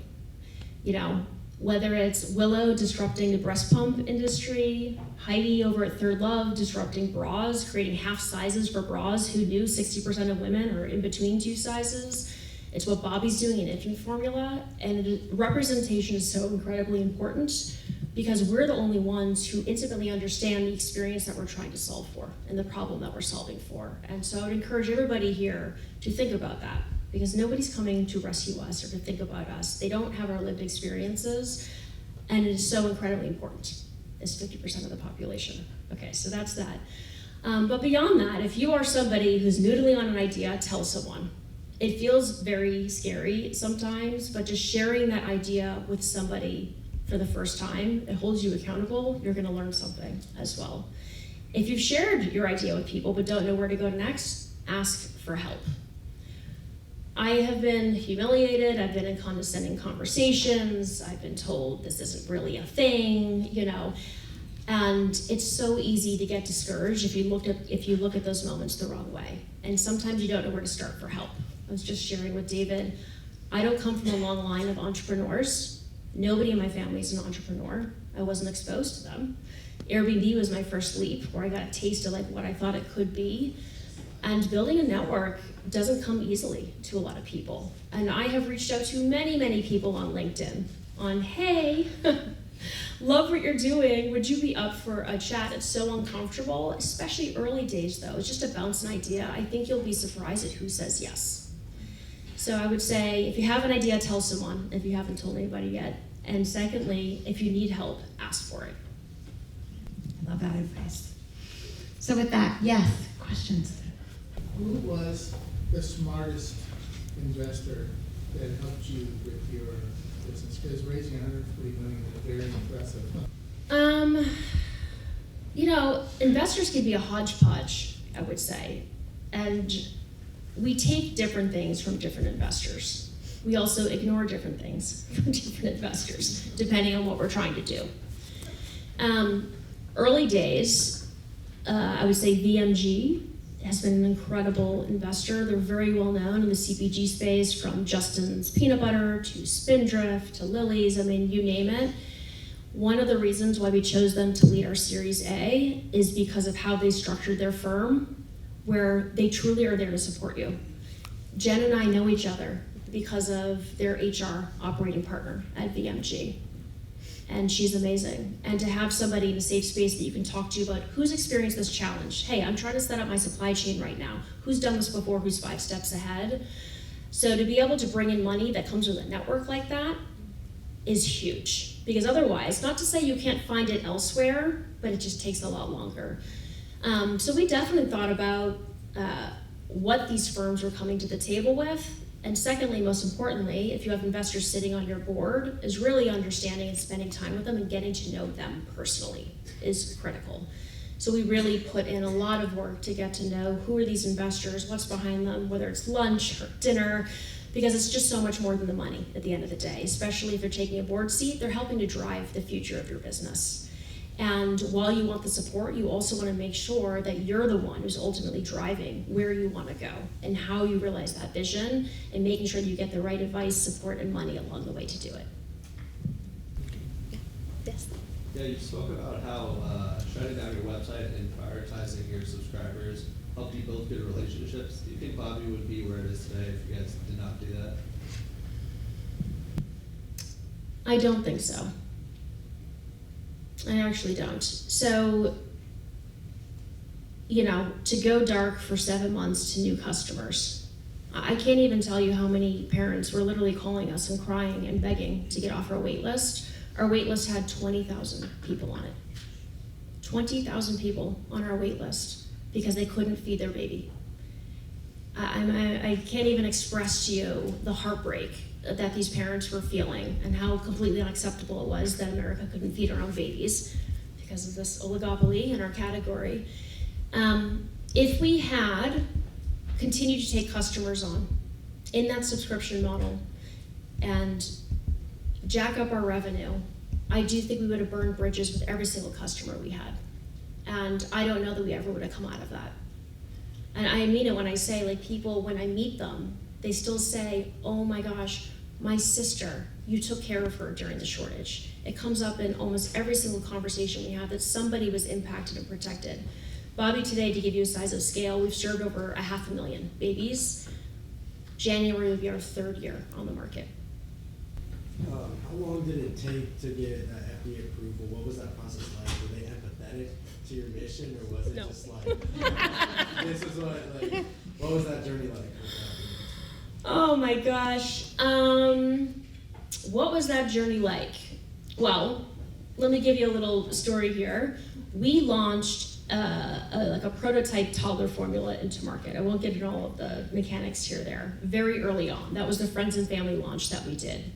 Whether it's Willow disrupting the breast pump industry, Heidi over at Third Love disrupting bras, creating half sizes for bras. Who knew 60% of women are in between 2 sizes? It's what Bobbie's doing in infant formula, and representation is so incredibly important because we're the only ones who intimately understand the experience that we're trying to solve for and the problem that we're solving for. And so I would encourage everybody here to think about that, because nobody's coming to rescue us or to think about us. They don't have our lived experiences, and it is so incredibly important. It's 50% of the population. Okay, so that's that. But beyond that, if you are somebody who's noodling on an idea, tell someone. It feels very scary sometimes, but just sharing that idea with somebody for the first time, it holds you accountable. You're gonna learn something as well. If you've shared your idea with people but don't know where to go next, ask for help. I have been humiliated, I've been in condescending conversations, I've been told this isn't really a thing, and it's so easy to get discouraged if you look at those moments the wrong way. And sometimes you don't know where to start for help. I was just sharing with David, I don't come from a long line of entrepreneurs. Nobody in my family is an entrepreneur. I wasn't exposed to them. Airbnb was my first leap, where I got a taste of what I thought it could be. And building a network doesn't come easily to a lot of people. And I have reached out to many, many people on LinkedIn on, hey, love what you're doing. Would you be up for a chat? It's so uncomfortable, especially early days though. It's just a bounce an idea. I think you'll be surprised at who says yes. So I would say, if you have an idea, tell someone if you haven't told anybody yet. And secondly, if you need help, ask for it. I love that advice. So with that, yes, questions? Who was the smartest investor that helped you with your business? Because raising $140 million is very impressive. Investors can be a hodgepodge, I would say. And we take different things from different investors. We also ignore different things from different investors, depending on what we're trying to do. Early days, I would say VMG has been an incredible investor. They're very well known in the CPG space, from Justin's Peanut Butter to Spindrift to Lily's, you name it. One of the reasons why we chose them to lead our Series A is because of how they structured their firm, where they truly are there to support you. Jen and I know each other because of their HR operating partner at VMG. And she's amazing. And to have somebody in a safe space that you can talk to about who's experienced this challenge. Hey, I'm trying to set up my supply chain right now. Who's done this before? Who's 5 steps ahead? So to be able to bring in money that comes with a network like that is huge. Because otherwise, not to say you can't find it elsewhere, but it just takes a lot longer. So we definitely thought about what these firms were coming to the table with. And secondly, most importantly, if you have investors sitting on your board, is really understanding and spending time with them and getting to know them personally is critical. So we really put in a lot of work to get to know who are these investors, what's behind them, whether it's lunch or dinner, because it's just so much more than the money at the end of the day, especially if they're taking a board seat, they're helping to drive the future of your business. And while you want the support, you also want to make sure that you're the one who's ultimately driving where you want to go and how you realize that vision, and making sure that you get the right advice, support, and money along the way to do it. Yes. Yeah, you spoke about how shutting down your website and prioritizing your subscribers helped you build good relationships. Do you think Bobbie would be where it is today if you guys did not do that? I don't think so. I actually don't. So, you know, to go dark for 7 months to new customers, I can't even tell you how many parents were literally calling us and crying and begging to get off our wait list. Our wait list had 20,000 people on it. 20,000 people on our wait list because they couldn't feed their baby. I can't even express to you the heartbreak that these parents were feeling and how completely unacceptable it was that America couldn't feed our own babies because of this oligopoly in our category. If we had continued to take customers on in that subscription model and jack up our revenue, I do think we would have burned bridges with every single customer we had. And I don't know that we ever would have come out of that. And I mean it when I say, like, people, when I meet them, they still say, oh my gosh, my sister, you took care of her during the shortage. It comes up in almost every single conversation we have that somebody was impacted and protected. Bobbie, today, to give you a size of scale, we've served over 500,000 babies. January will be our 3rd year on the market. How long did it take to get FDA approval? What was that process like? Were they empathetic to your mission, or was it just like, this is what was that journey like? Oh my gosh. What was that journey like? Well, let me give you a little story here. We launched a prototype toddler formula into market. I won't get into all of the mechanics here there. Very early on. That was the friends and family launch that we did.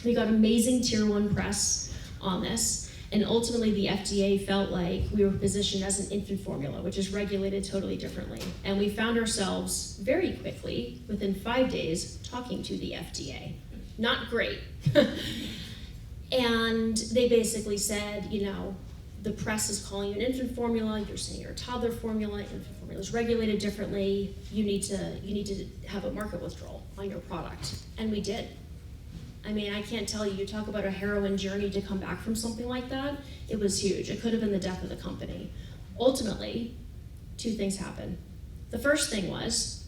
We got amazing tier 1 press on this. And ultimately, the FDA felt like we were positioned as an infant formula, which is regulated totally differently. And we found ourselves very quickly, within 5 days, talking to the FDA. Not great. And they basically said, you know, the press is calling you an infant formula, you're saying you're a toddler formula, infant formula is regulated differently, you need to have a market withdrawal on your product. And we did. I mean, I can't tell you, you talk about a heroine journey to come back from something like that, it was huge. It could have been the death of the company. Ultimately, 2 things happened. The first thing was,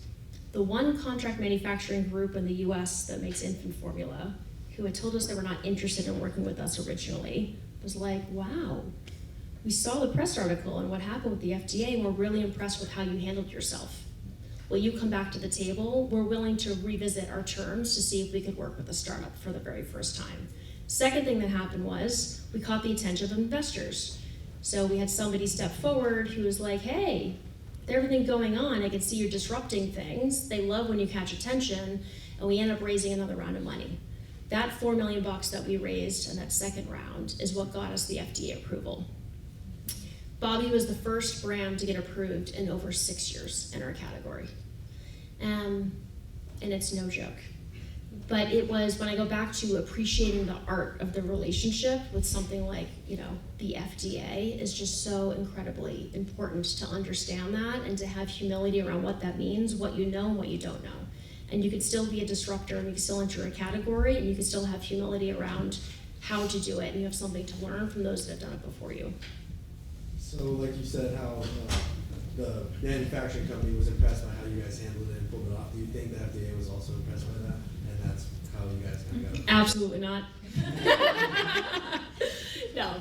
the one contract manufacturing group in the US that makes infant formula, who had told us they were not interested in working with us originally, was like, wow, we saw the press article and what happened with the FDA, and we're really impressed with how you handled yourself. Will you come back to the table? We're willing to revisit our terms to see if we could work with a startup for the very first time. Second thing that happened was we caught the attention of investors. So we had somebody step forward who was like, hey, with everything going on, I can see you're disrupting things. They love when you catch attention, and we end up raising another round of money. That $4 million that we raised in that second round is what got us the FDA approval. Bobbie was the first brand to get approved in over 6 years in our category. And it's no joke. But it was, when I go back to appreciating the art of the relationship with something like, you know, the FDA is just so incredibly important to understand that and to have humility around what that means, what you know and what you don't know. And you could still be a disruptor, and you can still enter a category, and you can still have humility around how to do it, and you have something to learn from those that have done it before you. So like you said, how the manufacturing company was impressed by how you guys handled it and pulled it off. Do you think the FDA was also impressed by that? And Absolutely not. No.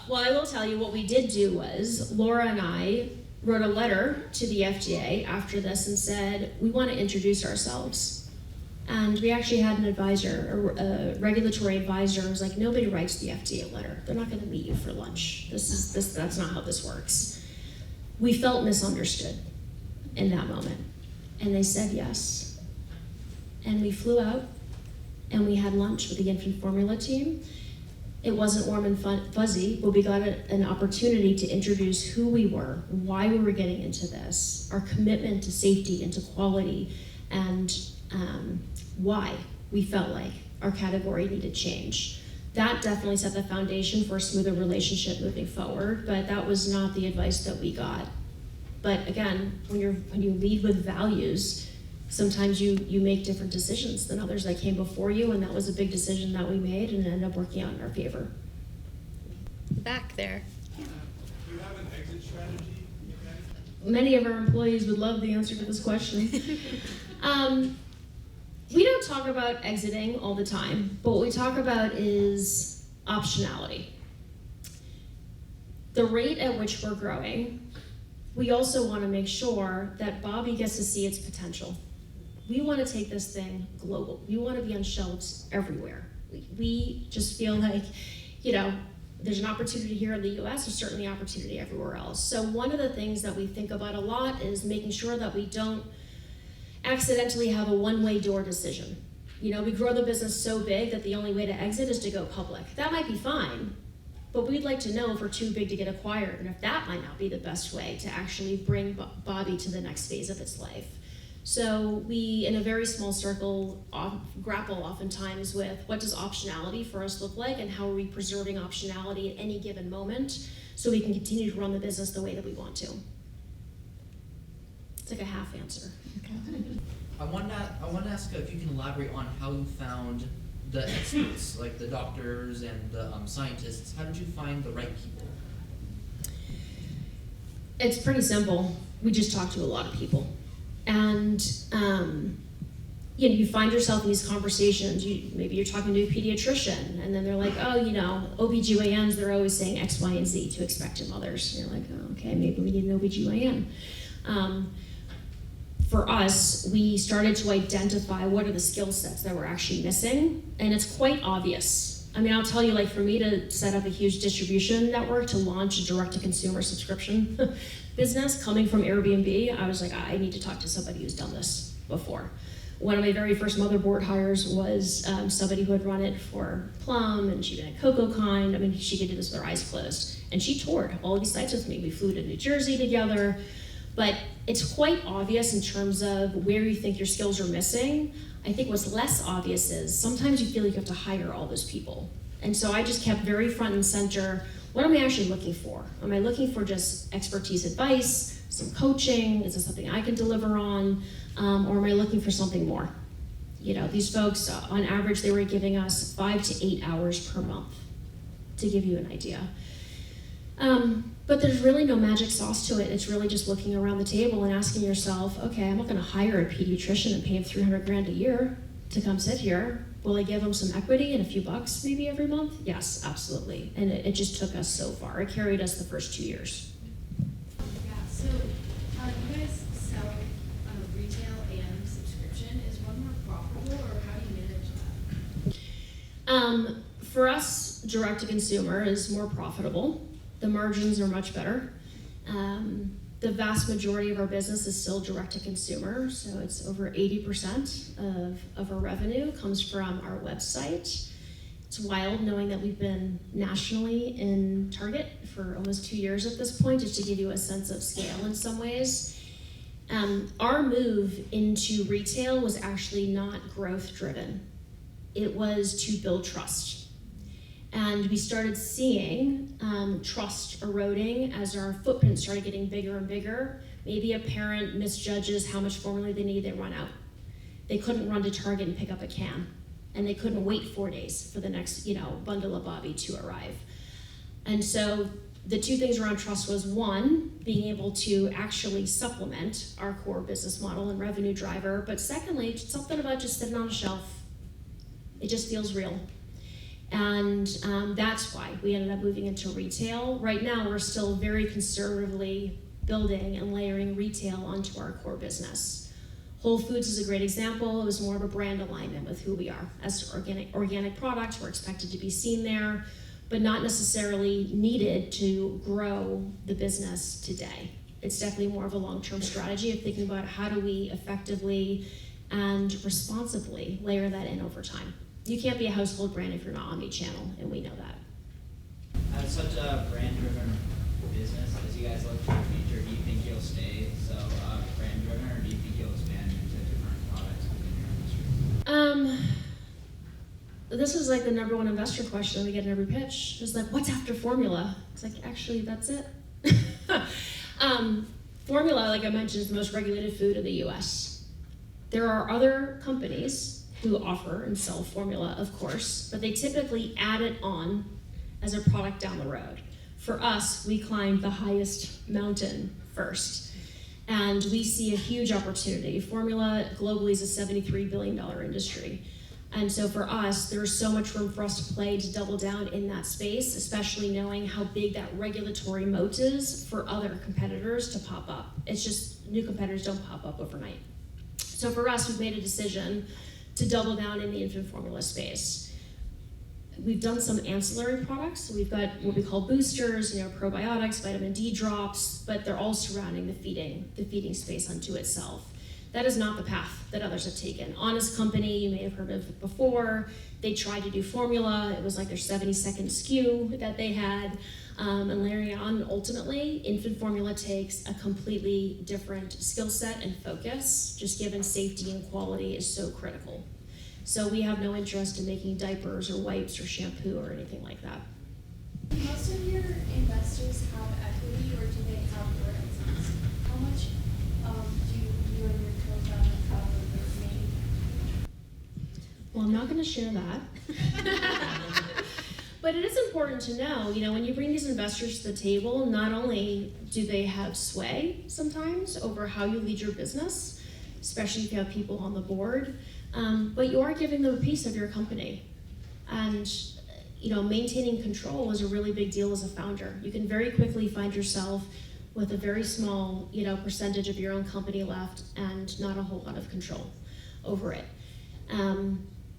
Well, I will tell you what we did do was Laura and I wrote a letter to the FDA after this and said, we want to introduce ourselves. And we actually had an advisor, a regulatory advisor, who was like, nobody writes the FDA a letter. They're not going to meet you for lunch. That's not how this works. We felt misunderstood in that moment. And they said yes. And we flew out and we had lunch with the infant formula team. It wasn't warm and fuzzy, but we got an opportunity to introduce who we were, why we were getting into this, our commitment to safety and to quality, and why we felt like our category needed change. That definitely set the foundation for a smoother relationship moving forward, but that was not the advice that we got. But again, when you lead with values, sometimes you make different decisions than others that came before you, and that was a big decision that we made and ended up working out in our favor. Back there. Do you have an exit strategy? Many of our employees would love the answer to this question. We don't talk about exiting all the time, but what we talk about is optionality. The rate at which we're growing, we also want to make sure that Bobbie gets to see its potential. We want to take this thing global. We want to be on shelves everywhere. We just feel like, there's an opportunity here in the US, there's certainly opportunity everywhere else. So one of the things that we think about a lot is making sure that we don't accidentally have a one-way door decision. We grow the business so big that the only way to exit is to go public. That might be fine, but we'd like to know if we're too big to get acquired, and if that might not be the best way to actually bring Bobbie to the next phase of its life. So we, in a very small circle, grapple oftentimes with what does optionality for us look like, and how are we preserving optionality at any given moment so we can continue to run the business the way that we want to. It's like a half answer. I want to ask if you can elaborate on how you found the experts, like the doctors and the scientists. How did you find the right people? It's pretty simple. We just talk to a lot of people. And you find yourself in these conversations. Maybe you're talking to a pediatrician, and then they're like, OBGYNs, they're always saying X, Y, and Z to expectant mothers. And you're like, oh, okay, maybe we need an OBGYN. For us, we started to identify what are the skill sets that we're actually missing, and it's quite obvious. I'll tell you, for me to set up a huge distribution network to launch a direct-to-consumer subscription business coming from Airbnb, I was like, I need to talk to somebody who's done this before. One of my very first motherboard hires was somebody who had run it for Plum, and she'd been at CocoKind. She could do this with her eyes closed. And she toured all of these sites with me. We flew to New Jersey together. But it's quite obvious in terms of where you think your skills are missing. I think what's less obvious is sometimes you feel like you have to hire all those people. And so I just kept very front and center, what am I actually looking for? Am I looking for just expertise advice, some coaching? Is this something I can deliver on? Or am I looking for something more? These folks, on average, they were giving us 5 to 8 hours per month, to give you an idea. But there's really no magic sauce to it. It's really just looking around the table and asking yourself, okay, I'm not gonna hire a pediatrician and pay him $300,000 a year to come sit here. Will I give him some equity and a few bucks maybe every month? Yes, absolutely. And it just took us so far. It carried us the first 2 years. Yeah, so you guys sell retail and subscription. Is one more profitable, or how do you manage that? For us, direct to consumer is more profitable. The margins are much better. The vast majority of our business is still direct to consumer, so it's over 80% of our revenue comes from our website. It's wild knowing that we've been nationally in Target for almost 2 years at this point, just to give you a sense of scale in some ways. Our move into retail was actually not growth driven. It was to build trust. And we started seeing trust eroding as our footprint started getting bigger and bigger. Maybe a parent misjudges how much formula they need, they run out. They couldn't run to Target and pick up a can. And they couldn't wait 4 days for the next bundle of Bobbie to arrive. And so the two things around trust was, one, being able to actually supplement our core business model and revenue driver, but secondly, something about just sitting on a shelf It just feels real. And that's why we ended up moving into retail. Right now, we're still very conservatively building and layering retail onto our core business. Whole Foods is a great example. It was more of a brand alignment with who we are. As organic products, we're expected to be seen there, but not necessarily needed to grow the business today. It's definitely more of a long-term strategy of thinking about how do we effectively and responsibly layer that in over time. You can't be a household brand if you're not omni-channel, and we know that. As such a brand-driven business, as you guys look to the future, do you think you'll stay so brand-driven, or do you think you'll expand into different products within your industry? This is like the number one investor question we get in every pitch. It's like, what's after formula? It's like, actually, that's it. Formula, like I mentioned, is the most regulated food in the US. There are other companies who offer and sell formula, of course, but they typically add it on as a product down the road. For us, we climbed the highest mountain first, and we see a huge opportunity. Formula globally is a $73 billion industry. And so for us, there's so much room for us to play to double down in that space, especially knowing how big that regulatory moat is for other competitors to pop up. It's just new competitors don't pop up overnight. So for us, we've made a decision to double down in the infant formula space. We've done some ancillary products. We've got what we call boosters, probiotics, vitamin D drops, but they're all surrounding the feeding space unto itself. That is not the path that others have taken. Honest Company, you may have heard of it before. They tried to do formula. It was like their 70-second SKU that they had, and layering it on. Ultimately, infant formula takes a completely different skill set and focus, just given safety and quality is so critical. So we have no interest in making diapers or wipes or shampoo or anything like that. Most of your investors have equity, or do they have royalties? How much do you and your co-founder probably made? Well, I'm not going to share that. But it is important to know, when you bring these investors to the table, not only do they have sway sometimes over how you lead your business, especially if you have people on the board, but you are giving them a piece of your company. And maintaining control is a really big deal as a founder. You can very quickly find yourself with a very small, percentage of your own company left and not a whole lot of control over it.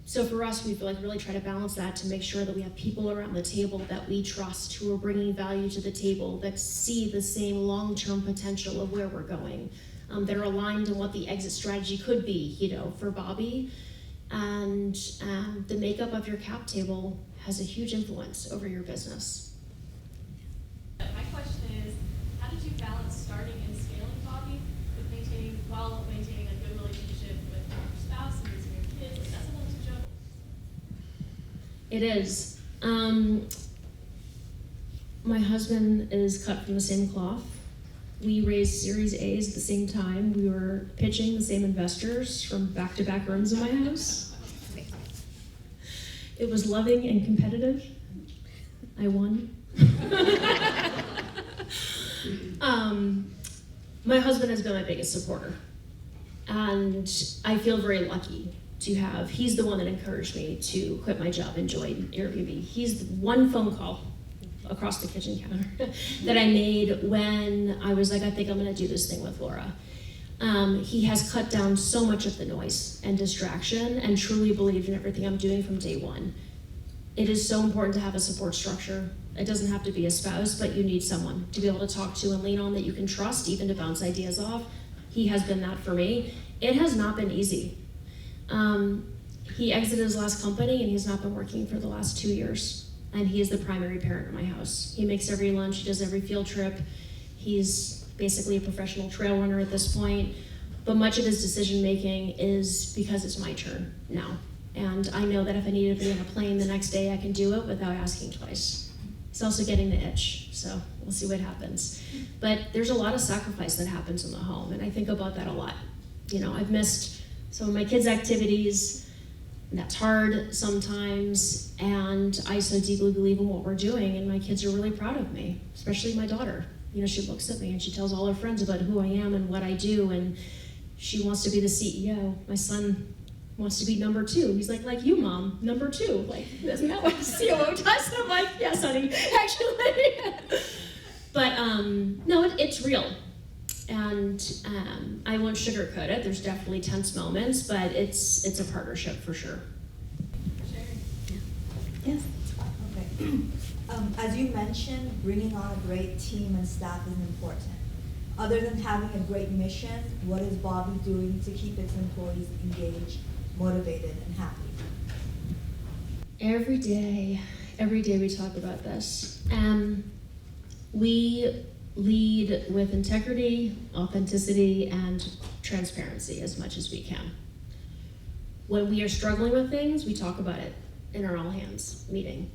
So for us, we really try to balance that to make sure that we have people around the table that we trust, who are bringing value to the table, that see the same long-term potential of where we're going, that are aligned in what the exit strategy could be, for Bobbie. And the makeup of your cap table has a huge influence over your business. My question is, how did you balance starting and scaling Bobbie while maintaining a good relationship with your spouse and raising your kids? That's a lot to juggle. It is. My husband is cut from the same cloth. We raised Series A's at the same time. We were pitching the same investors from back-to-back rooms in my house. It was loving and competitive. I won. My husband has been my biggest supporter. And I feel very lucky to have, he's the one that encouraged me to quit my job and join Airbnb. He's the one phone call across the kitchen counter that I made when I was like, I think I'm gonna do this thing with Laura. He has cut down so much of the noise and distraction and truly believed in everything I'm doing from day one. It is so important to have a support structure. It doesn't have to be a spouse, but you need someone to be able to talk to and lean on that you can trust, even to bounce ideas off. He has been that for me. It has not been easy. He exited his last company and he's not been working for the last 2 years. And he is the primary parent in my house. He makes every lunch, he does every field trip. He's basically a professional trail runner at this point. But much of his decision making is because it's my turn now. And I know that if I needed to be on a plane the next day, I can do it without asking twice. He's also getting the itch, so we'll see what happens. But there's a lot of sacrifice that happens in the home, and I think about that a lot. I've missed some of my kids' activities, and that's hard sometimes, and I so deeply believe in what we're doing, and my kids are really proud of me, especially my daughter. She looks at me and she tells all her friends about who I am and what I do, and she wants to be the CEO. My son wants to be number 2. He's like you, Mom, number 2. Like, isn't that what a COO does? And I'm like, yes, honey, actually. But no, it's real. And I won't sugarcoat it. There's definitely tense moments, but it's a partnership for sure. Yes. Okay. As you mentioned, bringing on a great team and staff is important. Other than having a great mission, what is Bobbie doing to keep its employees engaged, motivated, and happy? Every day we talk about this. We lead with integrity, authenticity, and transparency as much as we can. When we are struggling with things, we talk about it in our all hands meeting.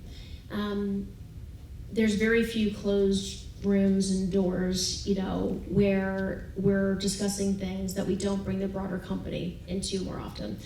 There's very few closed rooms and doors, where we're discussing things that we don't bring the broader company into more often.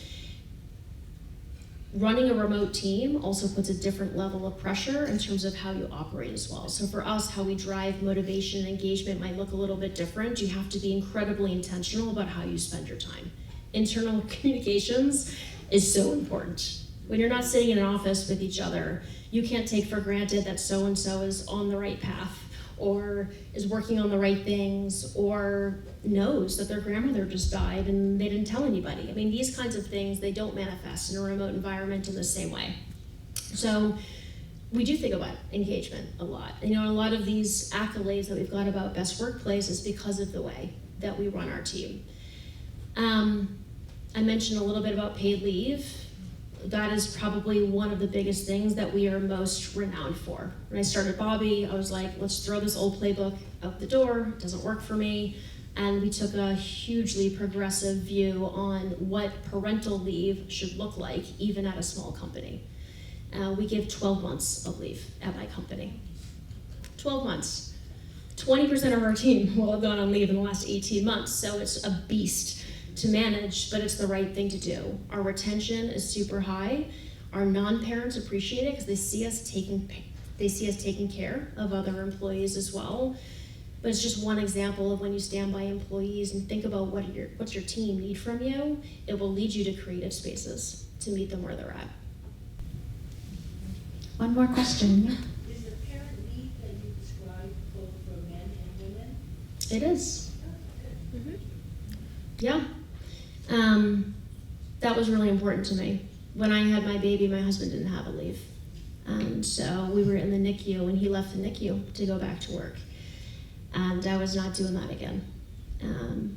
Running a remote team also puts a different level of pressure in terms of how you operate as well. So for us, how we drive motivation and engagement might look a little bit different. You have to be incredibly intentional about how you spend your time. Internal communications is so important. When you're not sitting in an office with each other, you can't take for granted that so-and-so is on the right path, or is working on the right things, or knows that their grandmother just died and they didn't tell anybody. I mean, these kinds of things, they don't manifest in a remote environment in the same way. So we do think about engagement a lot. A lot of these accolades that we've got about best workplace is because of the way that we run our team. I mentioned a little bit about paid leave. That is probably one of the biggest things that we are most renowned for. When I started Bobbie, I was like, let's throw this old playbook out the door. It doesn't work for me. And we took a hugely progressive view on what parental leave should look like, even at a small company. We give 12 months of leave at my company. 12 months. 20% of our team will have gone on leave in the last 18 months, so it's a beast to manage, but it's the right thing to do. Our retention is super high. Our non-parents appreciate it because they see us taking care of other employees as well. But it's just one example of when you stand by employees and think about what's your team need from you, it will lead you to creative spaces to meet them where they're at. One more question. Is the parent leave that you described both for men and women? It is. Mm-hmm. Yeah. That was really important to me. When I had my baby, my husband didn't have a leave. And so we were in the NICU and he left the NICU to go back to work. And I was not doing that again.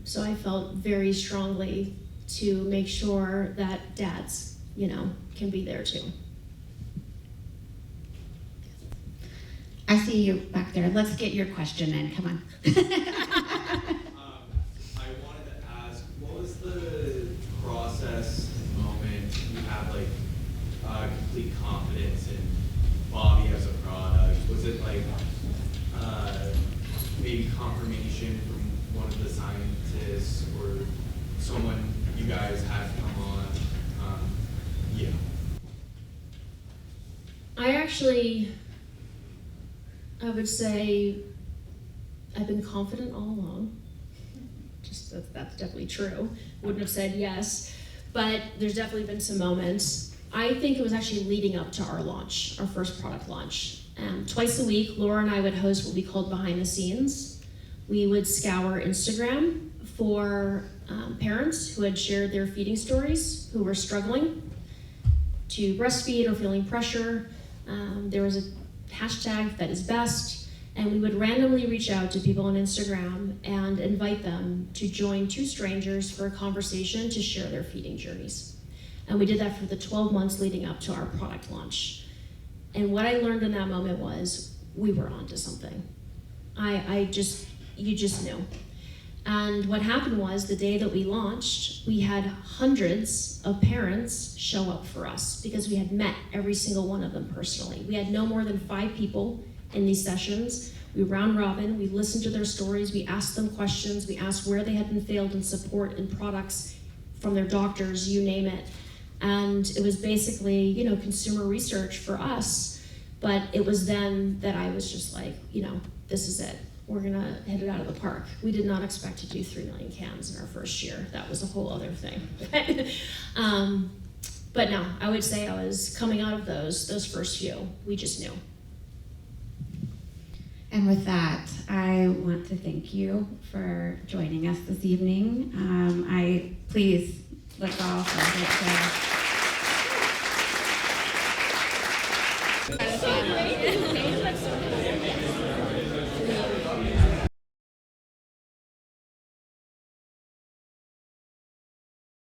So I felt very strongly to make sure that dads, can be there too. I see you back there. Let's get your question in. Come on. I wanted to ask, what was the process moment you had complete confidence in Bobbie as a product? Was it maybe confirmation from one of the scientists or someone you guys had come on? Yeah. I would say I've been confident all along. That's definitely true. Wouldn't have said yes, but there's definitely been some moments. I think it was actually leading up to our launch, our first product launch. Twice a week, Laura and I would host what we called behind the scenes. We would scour Instagram for parents who had shared their feeding stories, who were struggling to breastfeed or feeling pressure. There was a hashtag that is best, and we would randomly reach out to people on Instagram and invite them to join two strangers for a conversation to share their feeding journeys. And we did that for the 12 months leading up to our product launch. And what I learned in that moment was we were onto something. You just knew. And what happened was the day that we launched, we had hundreds of parents show up for us because we had met every single one of them personally. We had no more than 5 people in these sessions. We round robin, we listened to their stories, we asked them questions, we asked where they had been failed in support and products from their doctors, you name it. And it was basically, consumer research for us, but it was then that I was just like, this is it. we're gonna hit it out of the park. We did not expect to do 3 million cans in our first year. That was a whole other thing. But no, I would say I was coming out of those first few, we just knew. And with that, I want to thank you for joining us this evening. Please, let's all celebrate Sarah.